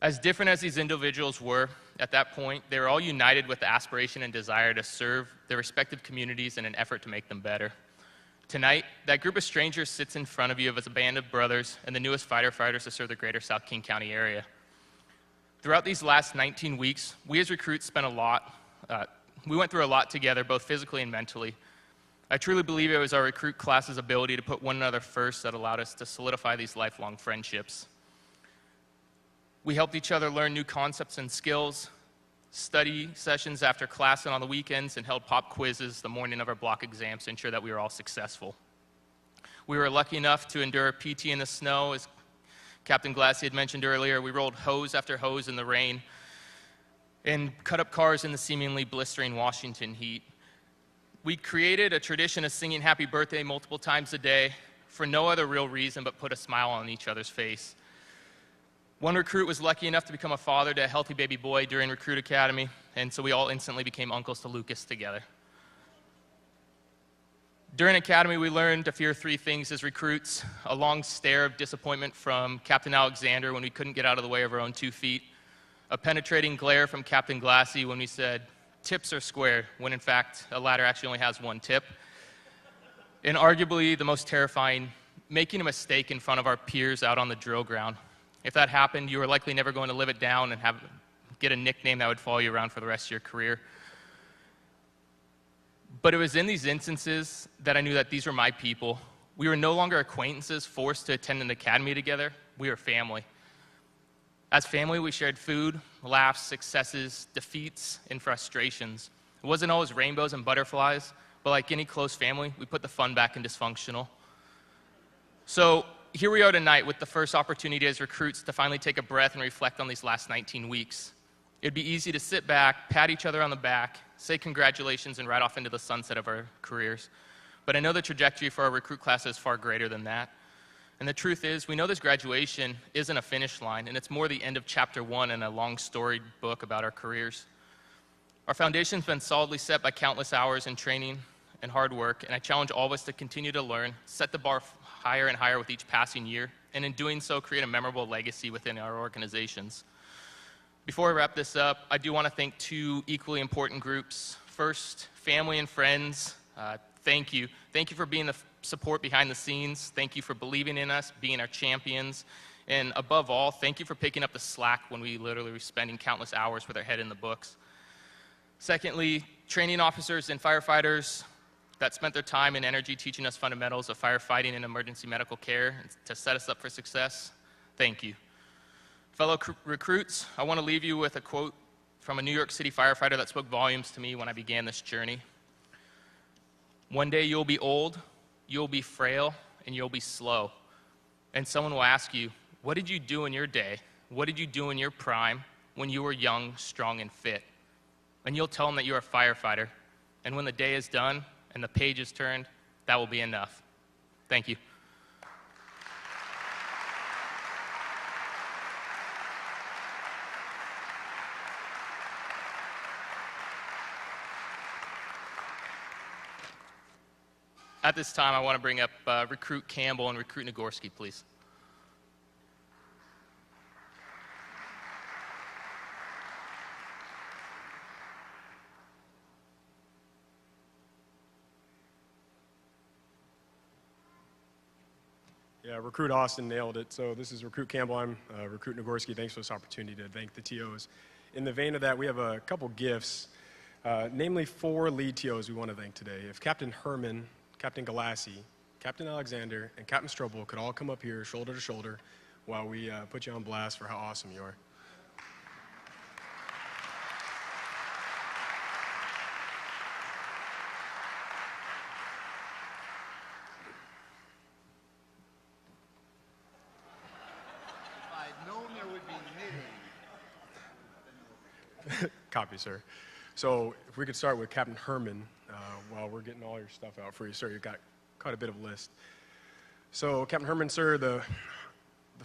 As different as these individuals were at that point, they were all united with the aspiration and desire to serve their respective communities in an effort to make them better. Tonight, that group of strangers sits in front of you as a band of brothers and the newest firefighters to serve the greater South King County area. Throughout these last 19 weeks, we as recruits we went through a lot together, both physically and mentally. I truly believe it was our recruit class's ability to put one another first that allowed us to solidify these lifelong friendships. We helped each other learn new concepts and skills, study sessions after class and on the weekends, and held pop quizzes the morning of our block exams to ensure that we were all successful. We were lucky enough to endure PT in the snow. As Captain Glassy had mentioned earlier, we rolled hose after hose in the rain and cut up cars in the seemingly blistering Washington heat. We created a tradition of singing happy birthday multiple times a day for no other real reason but put a smile on each other's face. One recruit was lucky enough to become a father to a healthy baby boy during Recruit Academy, and so we all instantly became uncles to Lucas together. During Academy, we learned to fear 3 things as recruits: a long stare of disappointment from Captain Alexander when we couldn't get out of the way of our own 2 feet, a penetrating glare from Captain Glassy when we said, "Tips are square," when in fact a ladder actually only has 1 tip, and arguably the most terrifying, making a mistake in front of our peers out on the drill ground. If that happened, you were likely never going to live it down and get a nickname that would follow you around for the rest of your career. But it was in these instances that I knew that these were my people. We were no longer acquaintances forced to attend an academy together. We were family. As family, we shared food, laughs, successes, defeats, and frustrations. It wasn't always rainbows and butterflies, but like any close family, we put the fun back in dysfunctional. So here we are tonight with the first opportunity as recruits to finally take a breath and reflect on these last 19 weeks. It'd be easy to sit back, pat each other on the back, say congratulations, and ride off into the sunset of our careers. But I know the trajectory for our recruit class is far greater than that. And the truth is, we know this graduation isn't a finish line, and it's more the end of chapter 1 in a long storied book about our careers. Our foundation's been solidly set by countless hours in training and hard work, and I challenge all of us to continue to learn, set the bar higher and higher with each passing year, and in doing so, create a memorable legacy within our organizations. Before I wrap this up, I do want to thank two equally important groups. First, family and friends, thank you. Thank you for being the support behind the scenes. Thank you for believing in us, being our champions. And above all, thank you for picking up the slack when we literally were spending countless hours with our head in the books. Secondly, training officers and firefighters that spent their time and energy teaching us fundamentals of firefighting and emergency medical care to set us up for success, thank you. Fellow recruits, I want to leave you with a quote from a New York City firefighter that spoke volumes to me when I began this journey. One day you'll be old, you'll be frail, and you'll be slow. And someone will ask you, what did you do in your day? What did you do in your prime when you were young, strong, and fit? And you'll tell them that you're a firefighter. And when the day is done and the page is turned, that will be enough. Thank you. At this time, I want to bring up Recruit Campbell and Recruit Nagorski, please. Yeah, Recruit Austin nailed it. So this is Recruit Campbell. I'm Recruit Nagorski. Thanks for this opportunity to thank the TOs. In the vein of that, we have a couple gifts, namely 4 lead TOs we want to thank today. If Captain Herman, Captain Galassi, Captain Alexander, and Captain Strobel could all come up here shoulder to shoulder while we put you on blast for how awesome you are. If I'd known there would be knitting. Copy, sir. So if we could start with Captain Herman while we're getting all your stuff out for you, sir. You've got quite a bit of a list. So Captain Herman, sir, the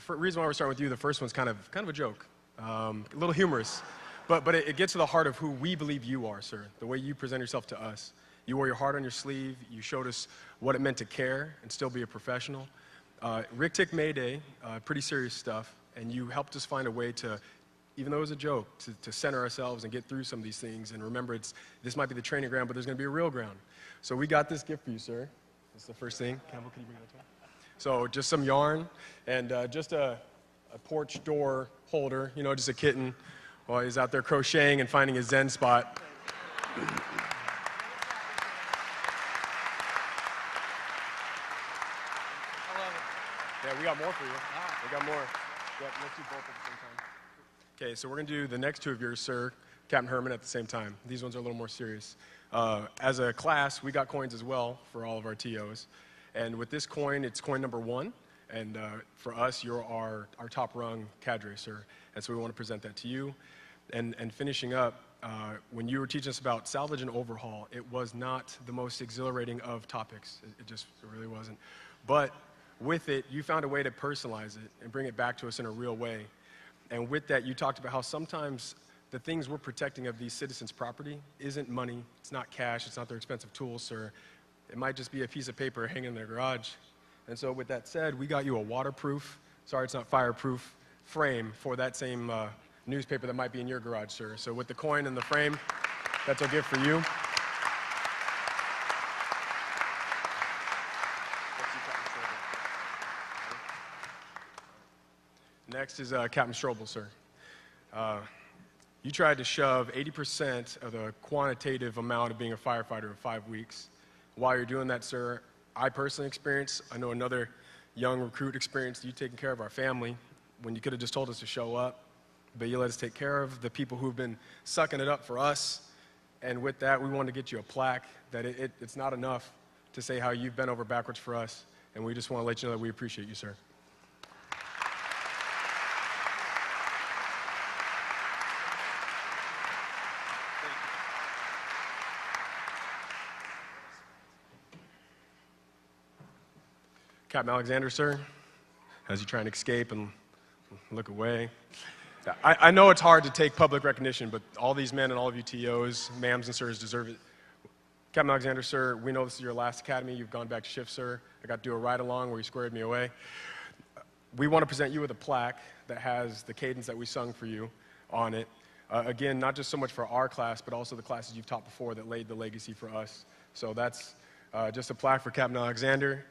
reason why we're starting with you, the first one's kind of a joke, a little humorous, but it gets to the heart of who we believe you are, sir, the way you present yourself to us. You wore your heart on your sleeve. You showed us what it meant to care and still be a professional. Rick Tick Mayday, pretty serious stuff, and you helped us find a way to, even though it was a joke, to center ourselves and get through some of these things. And remember, this might be the training ground, but there's going to be a real ground. So we got this gift for you, sir. That's the first thing. Campbell, can you bring that to me? So just some yarn and just a porch door holder, you know, just a kitten while he's out there crocheting and finding his zen spot. Yeah, we got more for you. We got more. Yeah, let's do both at the same time. Okay, so we're going to do the next 2 of yours, sir, Captain Herman, at the same time. These ones are a little more serious. As a class, we got coins as well for all of our TOs. And with this coin, it's coin number 1. And for us, you're our top rung cadre, sir. And so we want to present that to you. And finishing up, when you were teaching us about salvage and overhaul, it was not the most exhilarating of topics. It really wasn't. But with it, you found a way to personalize it and bring it back to us in a real way. And with that, you talked about how sometimes the things we're protecting of these citizens' property isn't money, it's not cash, it's not their expensive tools, sir. It might just be a piece of paper hanging in their garage. And so with that said, we got you a waterproof, sorry it's not fireproof, frame for that same newspaper that might be in your garage, sir. So with the coin and the frame, that's our gift for you. Next is Captain Strobel, sir. You tried to shove 80% of the quantitative amount of being a firefighter in 5 weeks. While you're doing that, sir, I personally experienced, I know another young recruit experienced you taking care of our family when you could have just told us to show up, but you let us take care of the people who've been sucking it up for us. And with that, we wanted to get you a plaque that it's not enough to say how you've bent over backwards for us, and we just want to let you know that we appreciate you, sir. Captain Alexander, sir, as you try and escape and look away. I know it's hard to take public recognition, but all these men and all of you TOs, ma'ams and sirs, deserve it. Captain Alexander, sir, we know this is your last academy. You've gone back to shift, sir. I got to do a ride-along where you squared me away. We want to present you with a plaque that has the cadence that we sung for you on it. Again, not just so much for our class, but also the classes you've taught before that laid the legacy for us. So that's just a plaque for Captain Alexander.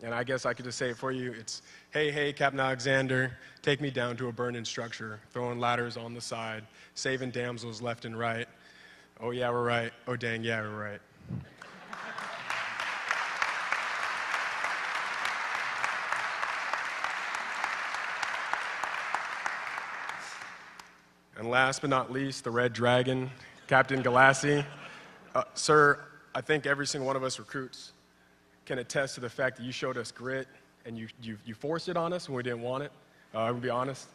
And I guess I could just say it for you. It's, hey, hey, Captain Alexander, take me down to a burning structure, throwing ladders on the side, saving damsels left and right. Oh, yeah, we're right. Oh, dang, yeah, we're right. And last but not least, the Red Dragon, Captain Galassi. Sir, I think every single one of us recruits can attest to the fact that you showed us grit and you forced it on us when we didn't want it, I'm gonna be honest.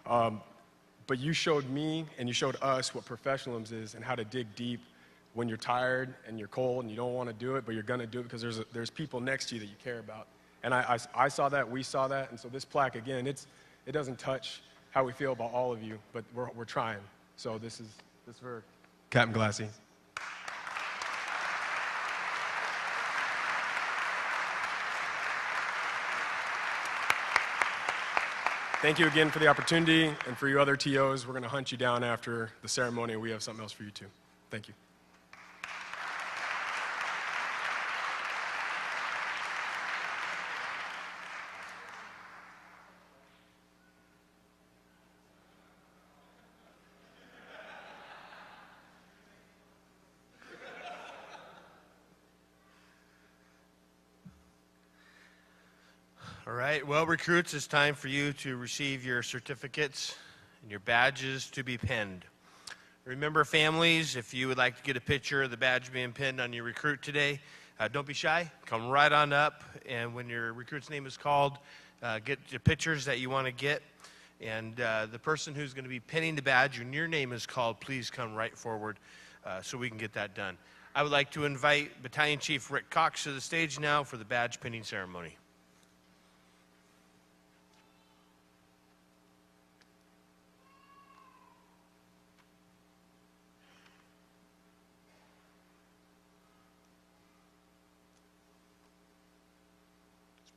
But you showed me and you showed us what professionalism is and how to dig deep when you're tired and you're cold and you don't want to do it, but you're gonna do it because there's people next to you that you care about. And I saw that, we saw that, and so this plaque, again, it doesn't touch how we feel about all of you, but we're trying. So this is for Captain Galassi. Thank you again for the opportunity, and for you other TOs, we're going to hunt you down after the ceremony, and we have something else for you too. Thank you. All right, well, recruits, it's time for you to receive your certificates and your badges to be pinned. Remember, families, if you would like to get a picture of the badge being pinned on your recruit today, don't be shy. Come right on up, and when your recruit's name is called, get your pictures that you want to get. And the person who's going to be pinning the badge, when your name is called, please come right forward so we can get that done. I would like to invite Battalion Chief Rick Cox to the stage now for the badge pinning ceremony.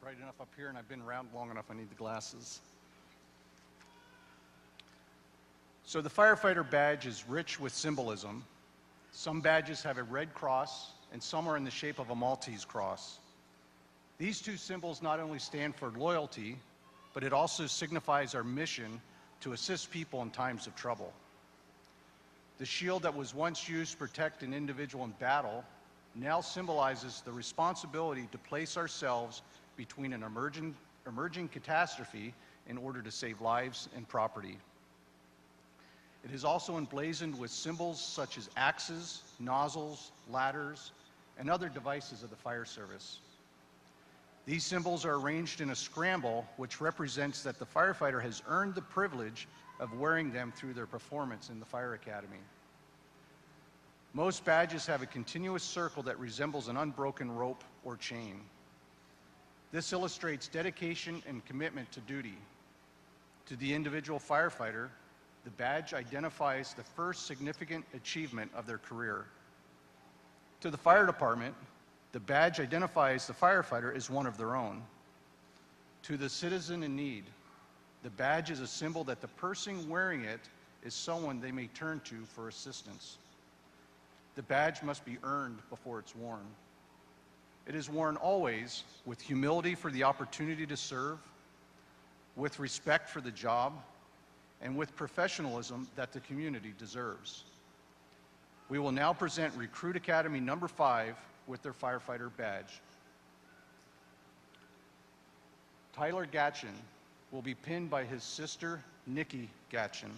Bright enough up here, and I've been around long enough, I need the glasses. So the firefighter badge is rich with symbolism. Some badges have a red cross, and some are in the shape of a Maltese cross. These two symbols not only stand for loyalty, but it also signifies our mission to assist people in times of trouble. The shield that was once used to protect an individual in battle now symbolizes the responsibility to place ourselves between an emerging catastrophe in order to save lives and property. It is also emblazoned with symbols such as axes, nozzles, ladders, and other devices of the fire service. These symbols are arranged in a scramble, which represents that the firefighter has earned the privilege of wearing them through their performance in the fire academy. Most badges have a continuous circle that resembles an unbroken rope or chain. This illustrates dedication and commitment to duty. To the individual firefighter, the badge identifies the first significant achievement of their career. To the fire department, the badge identifies the firefighter as one of their own. To the citizen in need, the badge is a symbol that the person wearing it is someone they may turn to for assistance. The badge must be earned before it's worn. It is worn always with humility for the opportunity to serve, with respect for the job, and with professionalism that the community deserves. We will now present Recruit Academy number 5 with their firefighter badge. Tyler Gatchin will be pinned by his sister, Nikki Gatchin.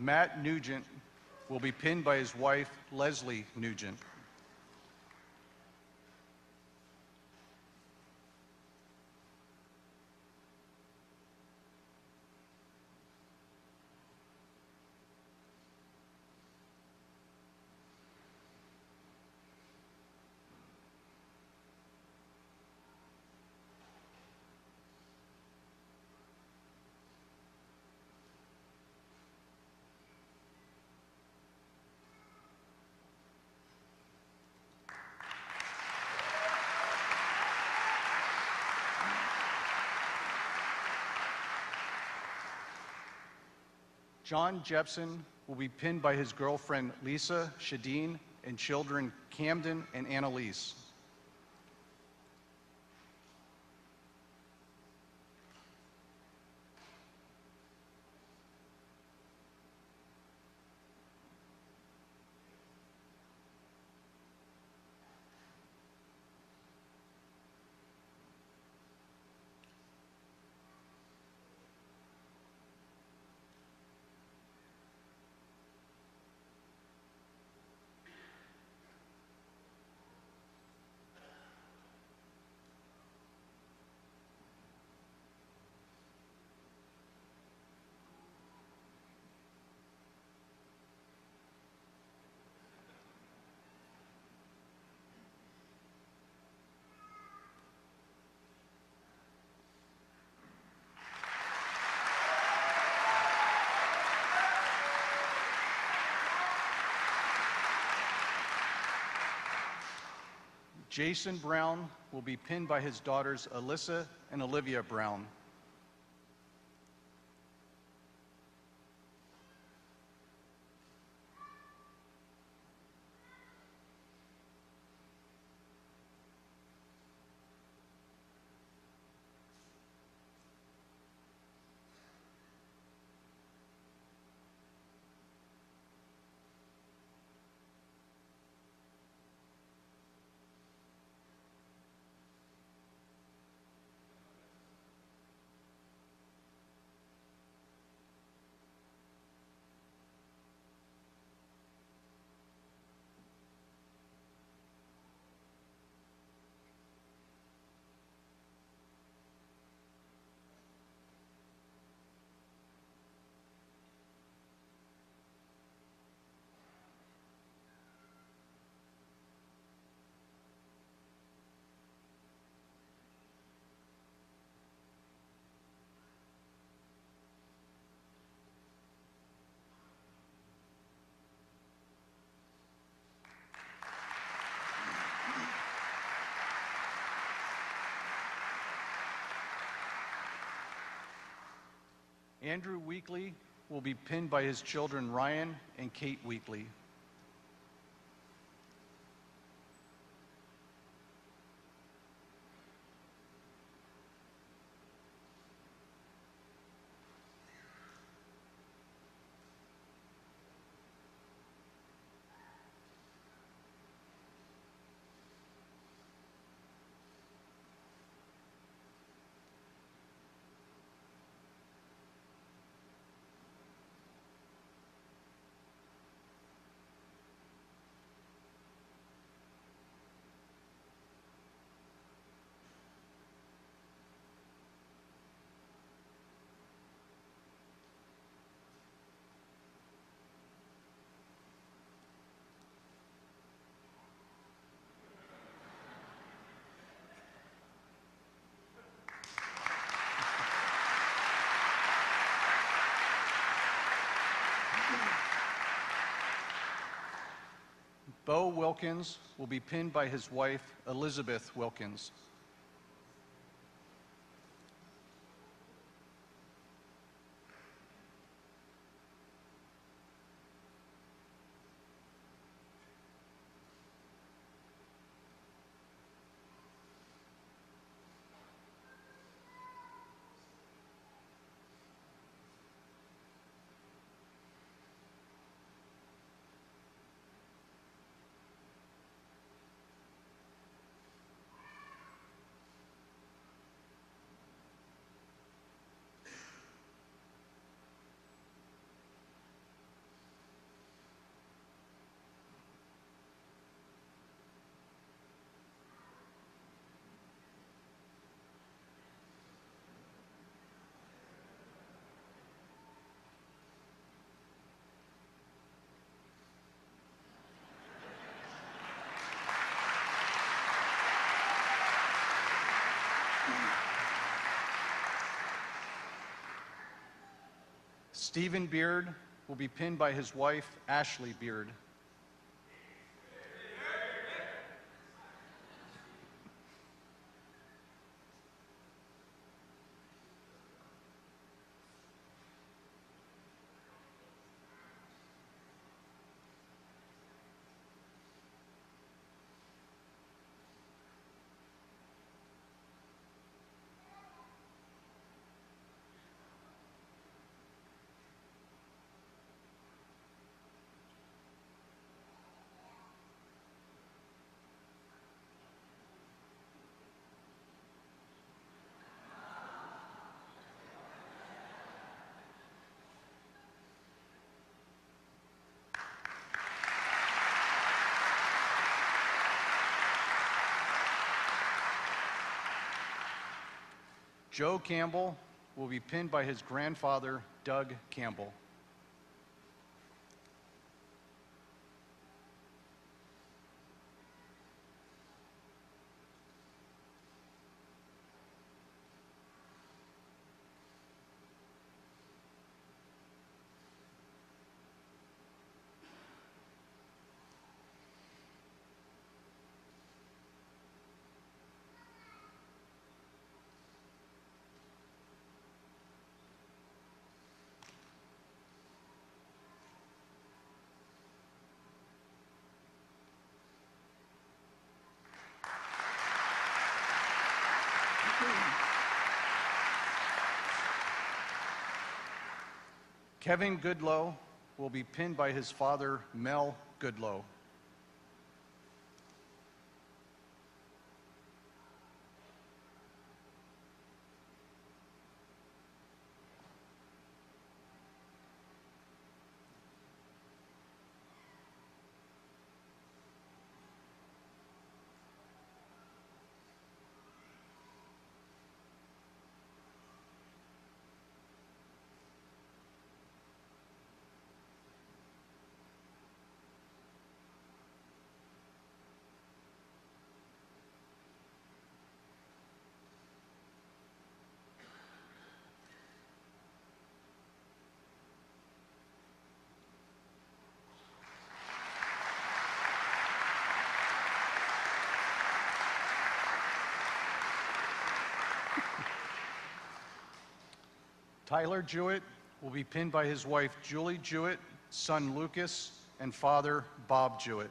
Matt Nugent will be pinned by his wife, Leslie Nugent. John Jepson will be pinned by his girlfriend Lisa Shadeen and children Camden and Annalise. Jason Brown will be pinned by his daughters Alyssa and Olivia Brown. Andrew Weekly will be pinned by his children Ryan and Kate Weekly. Bo Wilkins will be pinned by his wife, Elizabeth Wilkins. Stephen Beard will be pinned by his wife, Ashley Beard. Joe Campbell will be pinned by his grandfather, Doug Campbell. Kevin Goodlow will be pinned by his father, Mel Goodlow. Tyler Jewett will be pinned by his wife, Julie Jewett, son Lucas, and father, Bob Jewett.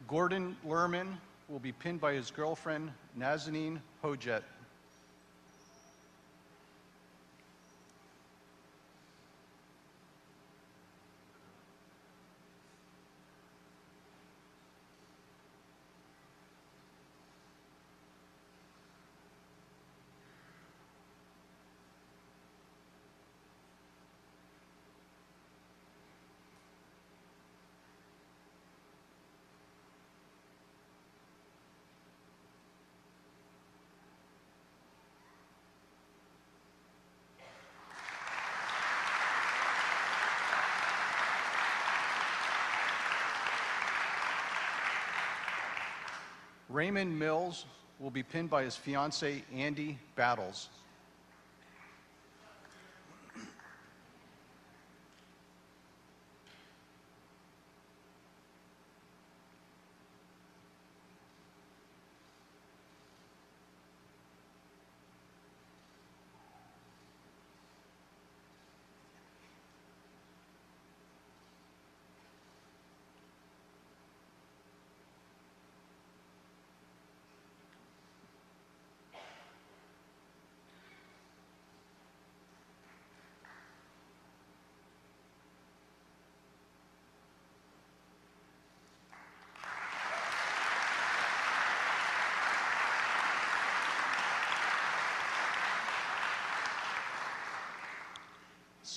Gordon Lerman will be pinned by his girlfriend, Nazanin Hojet. Raymond Mills will be pinned by his fiancee, Andy Battles.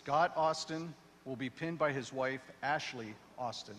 Scott Austin will be pinned by his wife, Ashley Austin.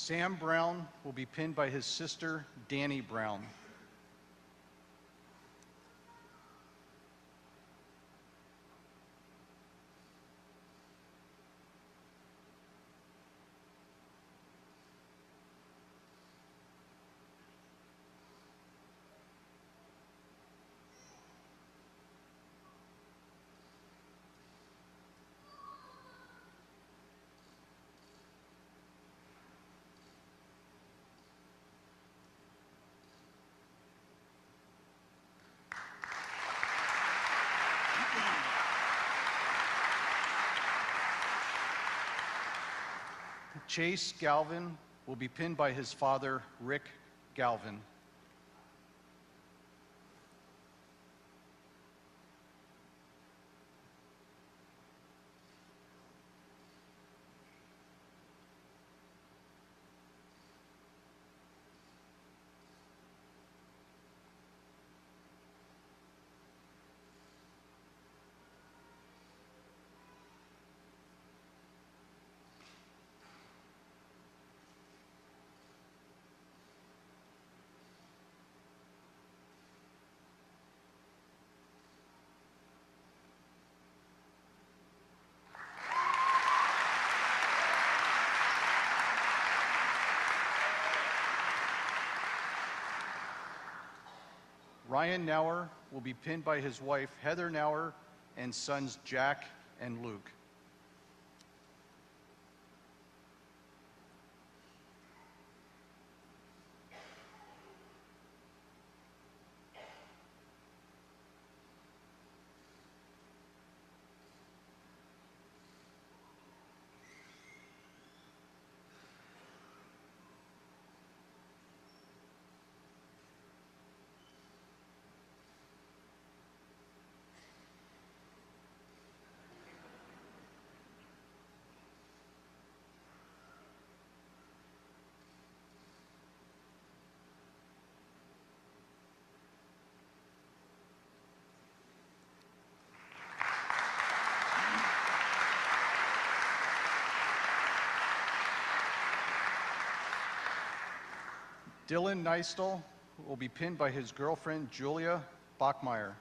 Sam Brown will be pinned by his sister, Danny Brown. Chase Galvin will be pinned by his father, Rick Galvin. Ryan Nauer will be pinned by his wife, Heather Nauer, and sons Jack and Luke. Dylan Neistel will be pinned by his girlfriend, Julia Bachmeyer.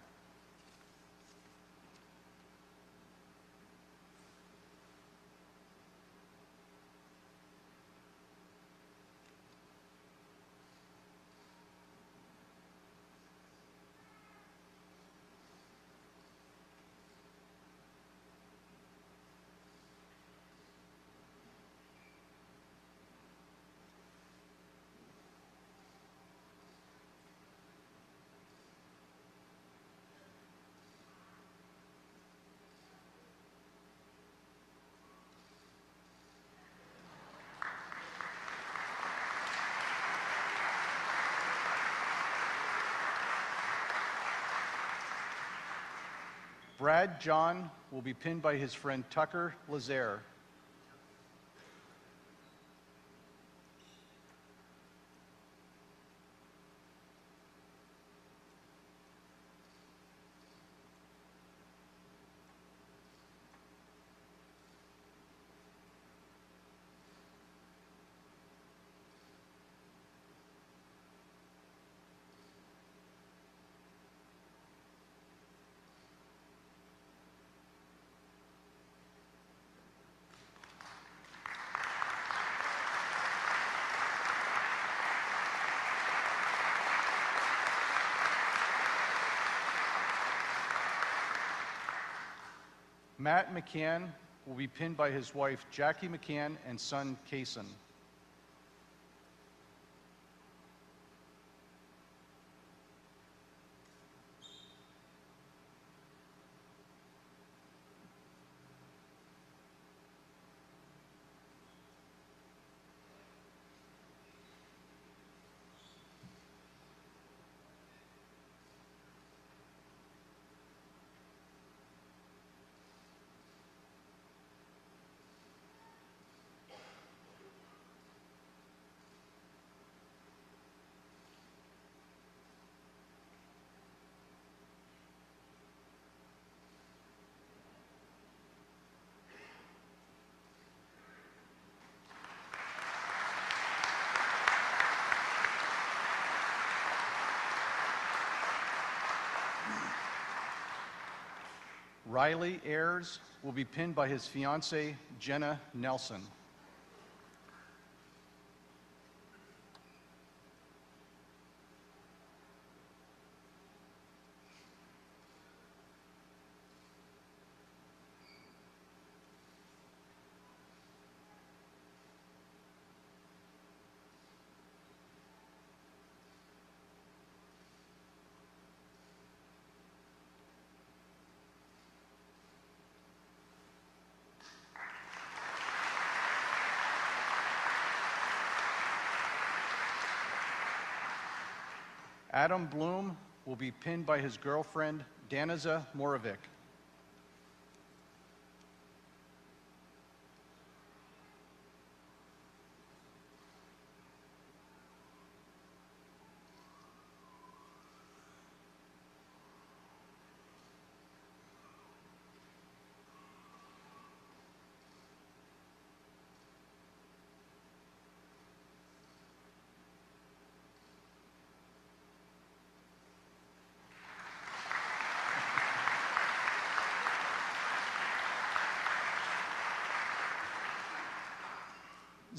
Brad John will be pinned by his friend Tucker Lazare. Matt McCann will be pinned by his wife, Jackie McCann, and son, Kason. Riley Ayers will be pinned by his fiancée, Jenna Nelson. Adam Bloom will be pinned by his girlfriend, Daniza Morovic.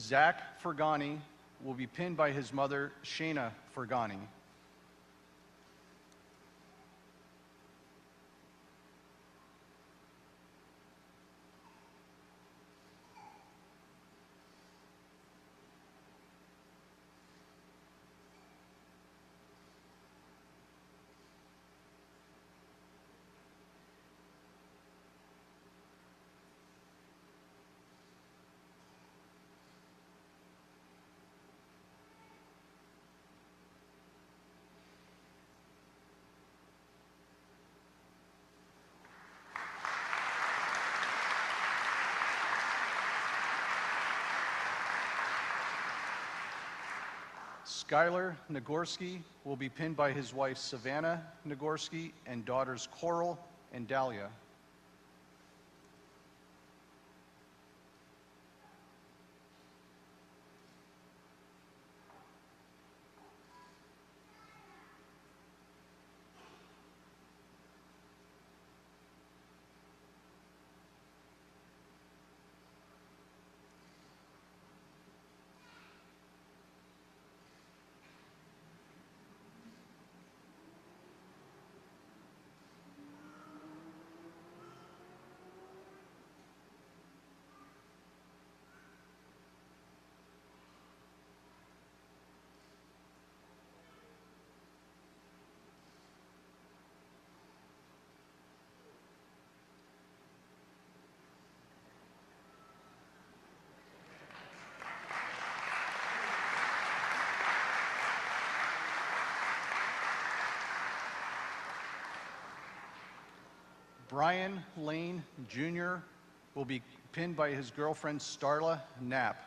Zach Fergani will be pinned by his mother, Shayna Fergani. Skylar Nagorski will be pinned by his wife, Savannah Nagorski, and daughters Coral and Dahlia. Brian Lane Jr. will be pinned by his girlfriend, Starla Knapp.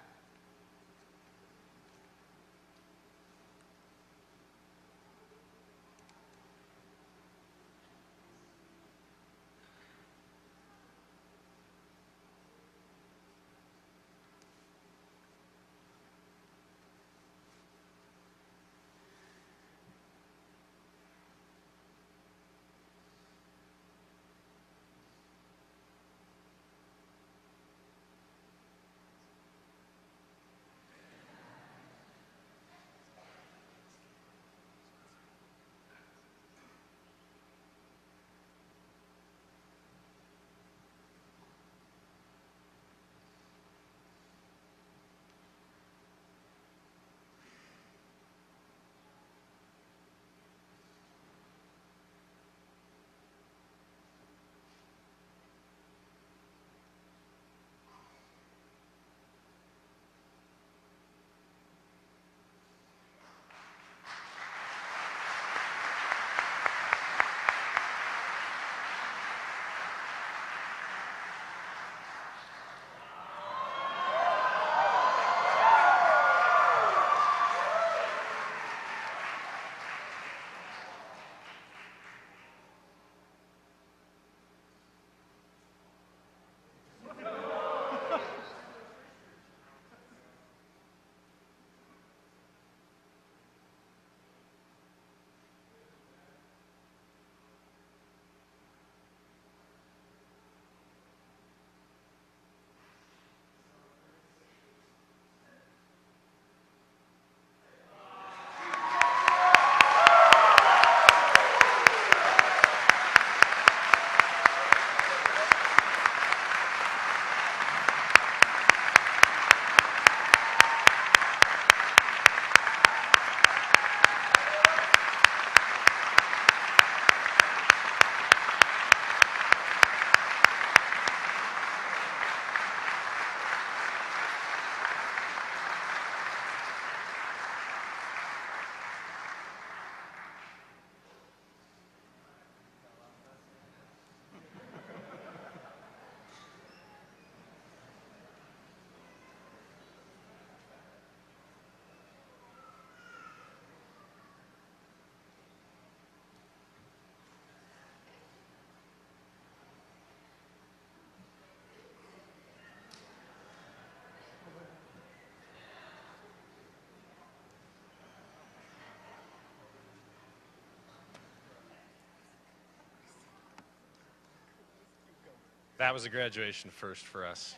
That was a graduation first for us.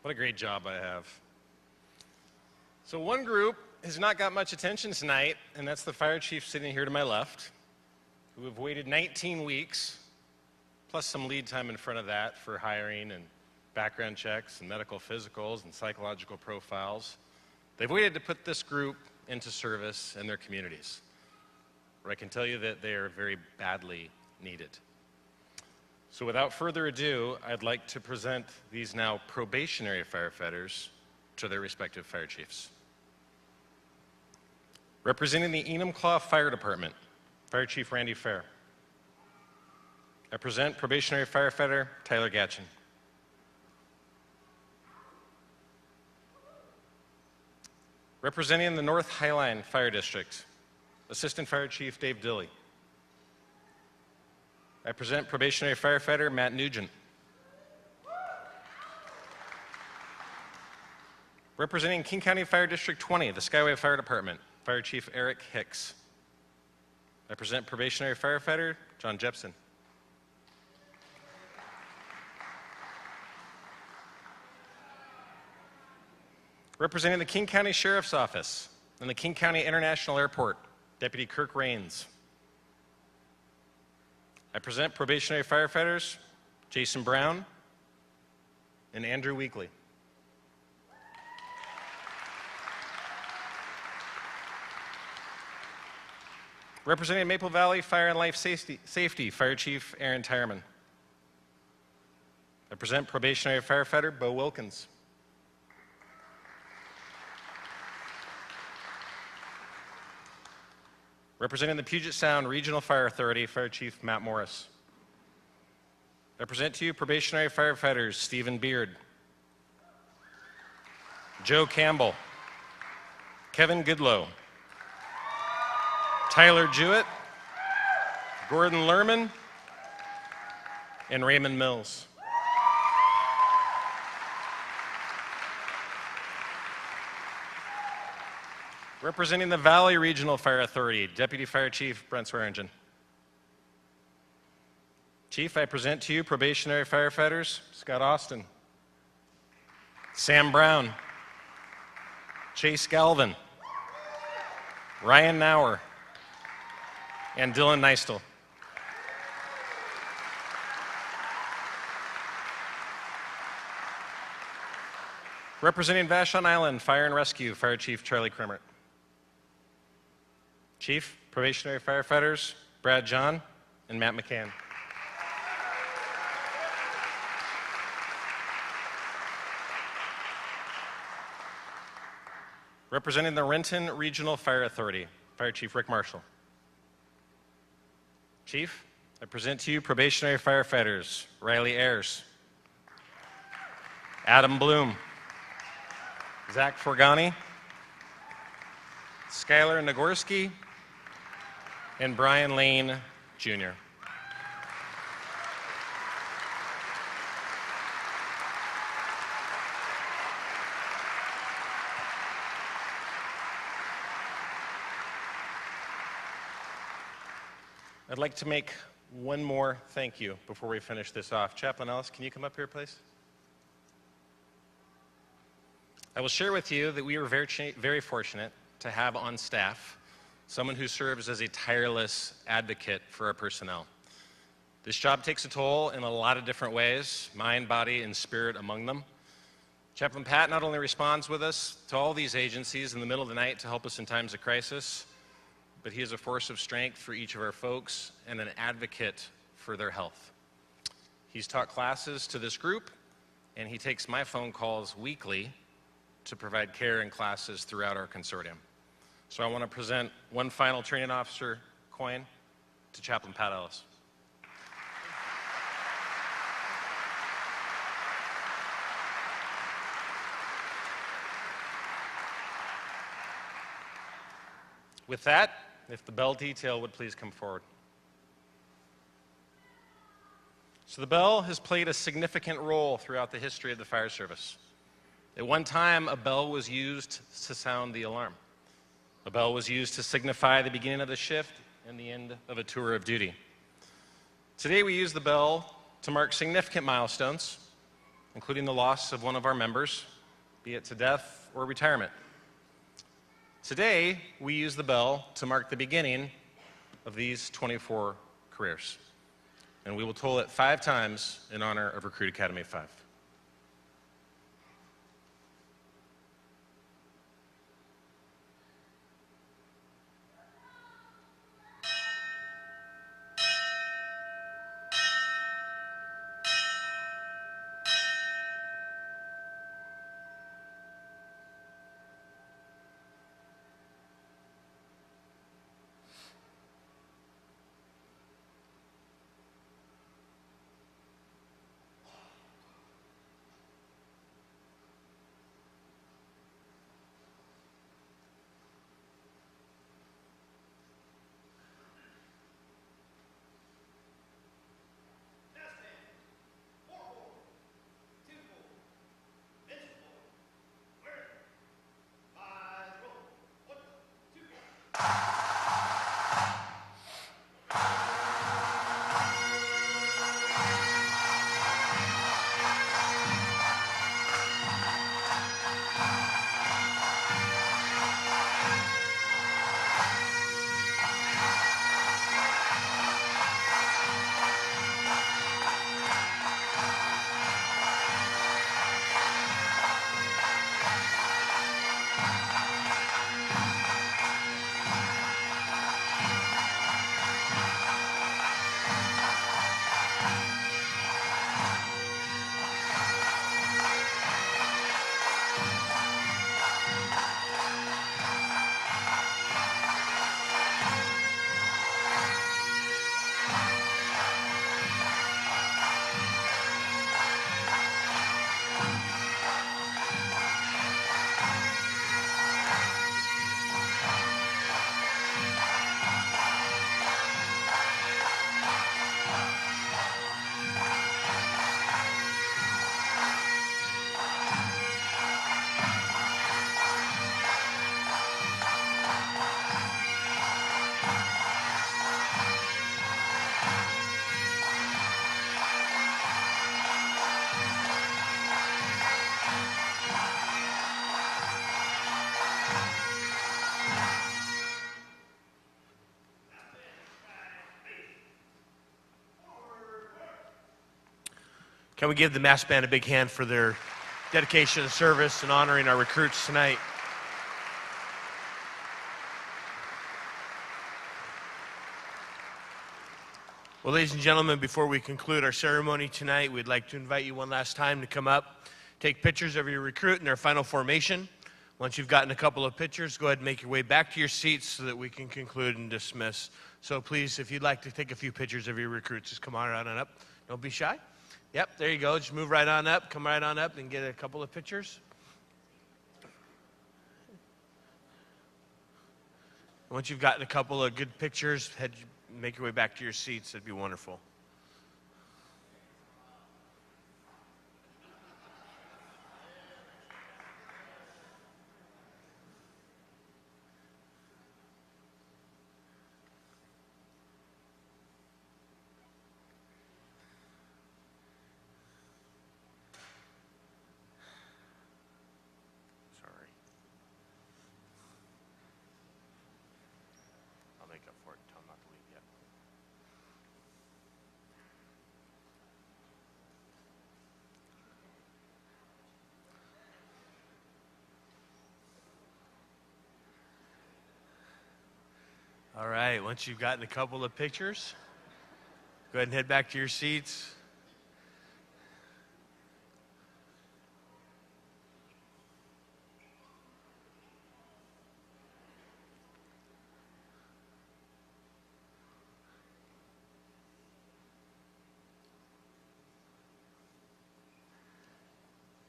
What a great job I have. So one group has not got much attention tonight, and that's the fire chief sitting here to my left, who have waited 19 weeks, plus some lead time in front of that for hiring and background checks and medical physicals and psychological profiles. They've waited to put this group into service in their communities, where I can tell you that they are very badly needed. So without further ado, I'd like to present these now probationary firefighters to their respective fire chiefs. Representing the Enumclaw Fire Department, Fire Chief Randy Fair. I present probationary firefighter Tyler Gatchin. Representing the North Highline Fire District, Assistant Fire Chief Dave Dilley. I present probationary firefighter Matt Nugent. Representing King County Fire District 20, the Skyway Fire Department, Fire Chief Eric Hicks. I present probationary firefighter John Jepson. Representing the King County Sheriff's Office and the King County International Airport, Deputy Kirk Rains. I present probationary firefighters Jason Brown and Andrew Weekly. Representing Maple Valley Fire and Life Safety, Fire Chief Aaron Tyerman. I present probationary firefighter Bo Wilkins. Representing the Puget Sound Regional Fire Authority, Fire Chief Matt Morris. I present to you probationary firefighters Stephen Beard, Joe Campbell, Kevin Goodlow, Tyler Jewett, Gordon Lerman, and Raymond Mills. Representing the Valley Regional Fire Authority, Deputy Fire Chief Brent Swearingen. Chief, I present to you probationary firefighters Scott Austin, Sam Brown, Chase Galvin, Ryan Nauer, and Dylan Neistel. Representing Vashon Island Fire and Rescue, Fire Chief Charlie Kremert. Chief, probationary firefighters Brad John and Matt McCann. Representing the Renton Regional Fire Authority, Fire Chief Rick Marshall. Chief, I present to you probationary firefighters Riley Ayers, Adam Bloom, Zach Forgani, Skylar Nagorski, and Brian Lane, Jr. I'd like to make one more thank you before we finish this off. Chaplain Ellis, can you come up here, please? I will share with you that we were very fortunate to have on staff someone who serves as a tireless advocate for our personnel. This job takes a toll in a lot of different ways, mind, body, and spirit among them. Chaplain Pat not only responds with us to all these agencies in the middle of the night to help us in times of crisis, but he is a force of strength for each of our folks and an advocate for their health. He's taught classes to this group, and he takes my phone calls weekly to provide care in classes throughout our consortium. So I want to present one final training officer coin to Chaplain Pat Ellis. With that, if the bell detail would please come forward. So the bell has played a significant role throughout the history of the fire service. At one time, a bell was used to sound the alarm. A bell was used to signify the beginning of the shift and the end of a tour of duty. Today we use the bell to mark significant milestones, including the loss of one of our members, be it to death or retirement. Today we use the bell to mark the beginning of these 24 careers, and we will toll it 5 times in honor of Recruit Academy 5. Can we give the Mass Band a big hand for their dedication and service and honoring our recruits tonight? Well, ladies and gentlemen, before we conclude our ceremony tonight, we'd like to invite you one last time to come up, take pictures of your recruit in their final formation. Once you've gotten a couple of pictures, go ahead and make your way back to your seats so that we can conclude and dismiss. So please, if you'd like to take a few pictures of your recruits, just come on right on up. Don't be shy. Yep, there you go. Just move right on up. Come right on up and get a couple of pictures. Once you've gotten a couple of good pictures, make your way back to your seats. That'd be wonderful. All right, once you've gotten a couple of pictures, go ahead and head back to your seats.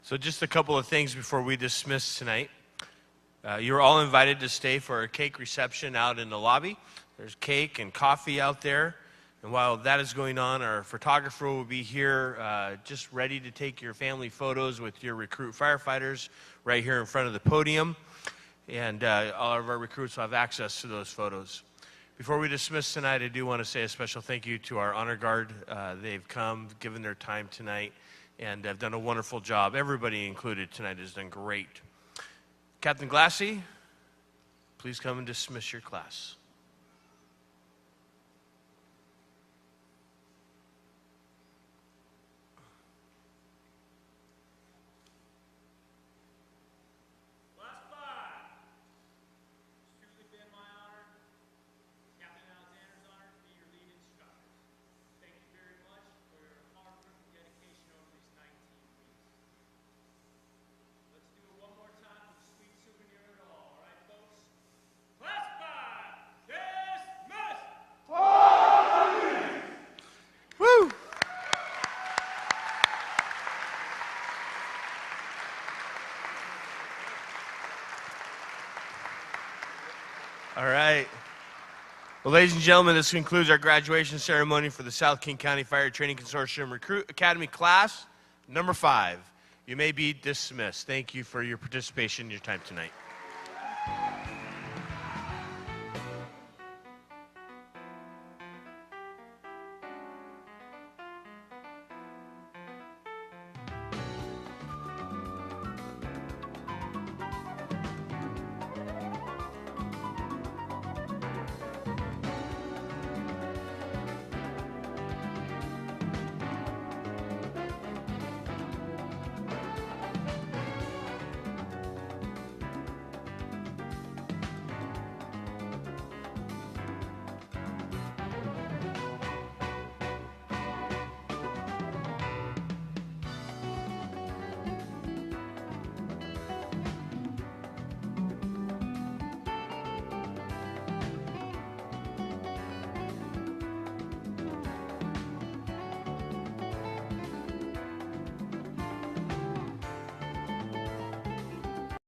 So just a couple of things before we dismiss tonight. You're all invited to stay for a cake reception out in the lobby. There's cake and coffee out there. And while that is going on, our photographer will be here just ready to take your family photos with your recruit firefighters right here in front of the podium. And all of our recruits will have access to those photos. Before we dismiss tonight, I do want to say a special thank you to our honor guard. They've come, given their time tonight, and have done a wonderful job. Everybody included tonight has done great. Captain Glassy, please come and dismiss your class. All right. Well, ladies and gentlemen, this concludes our graduation ceremony for the South King County Fire Training Consortium Recruit Academy Class number 5. You may be dismissed. Thank you for your participation and your time tonight.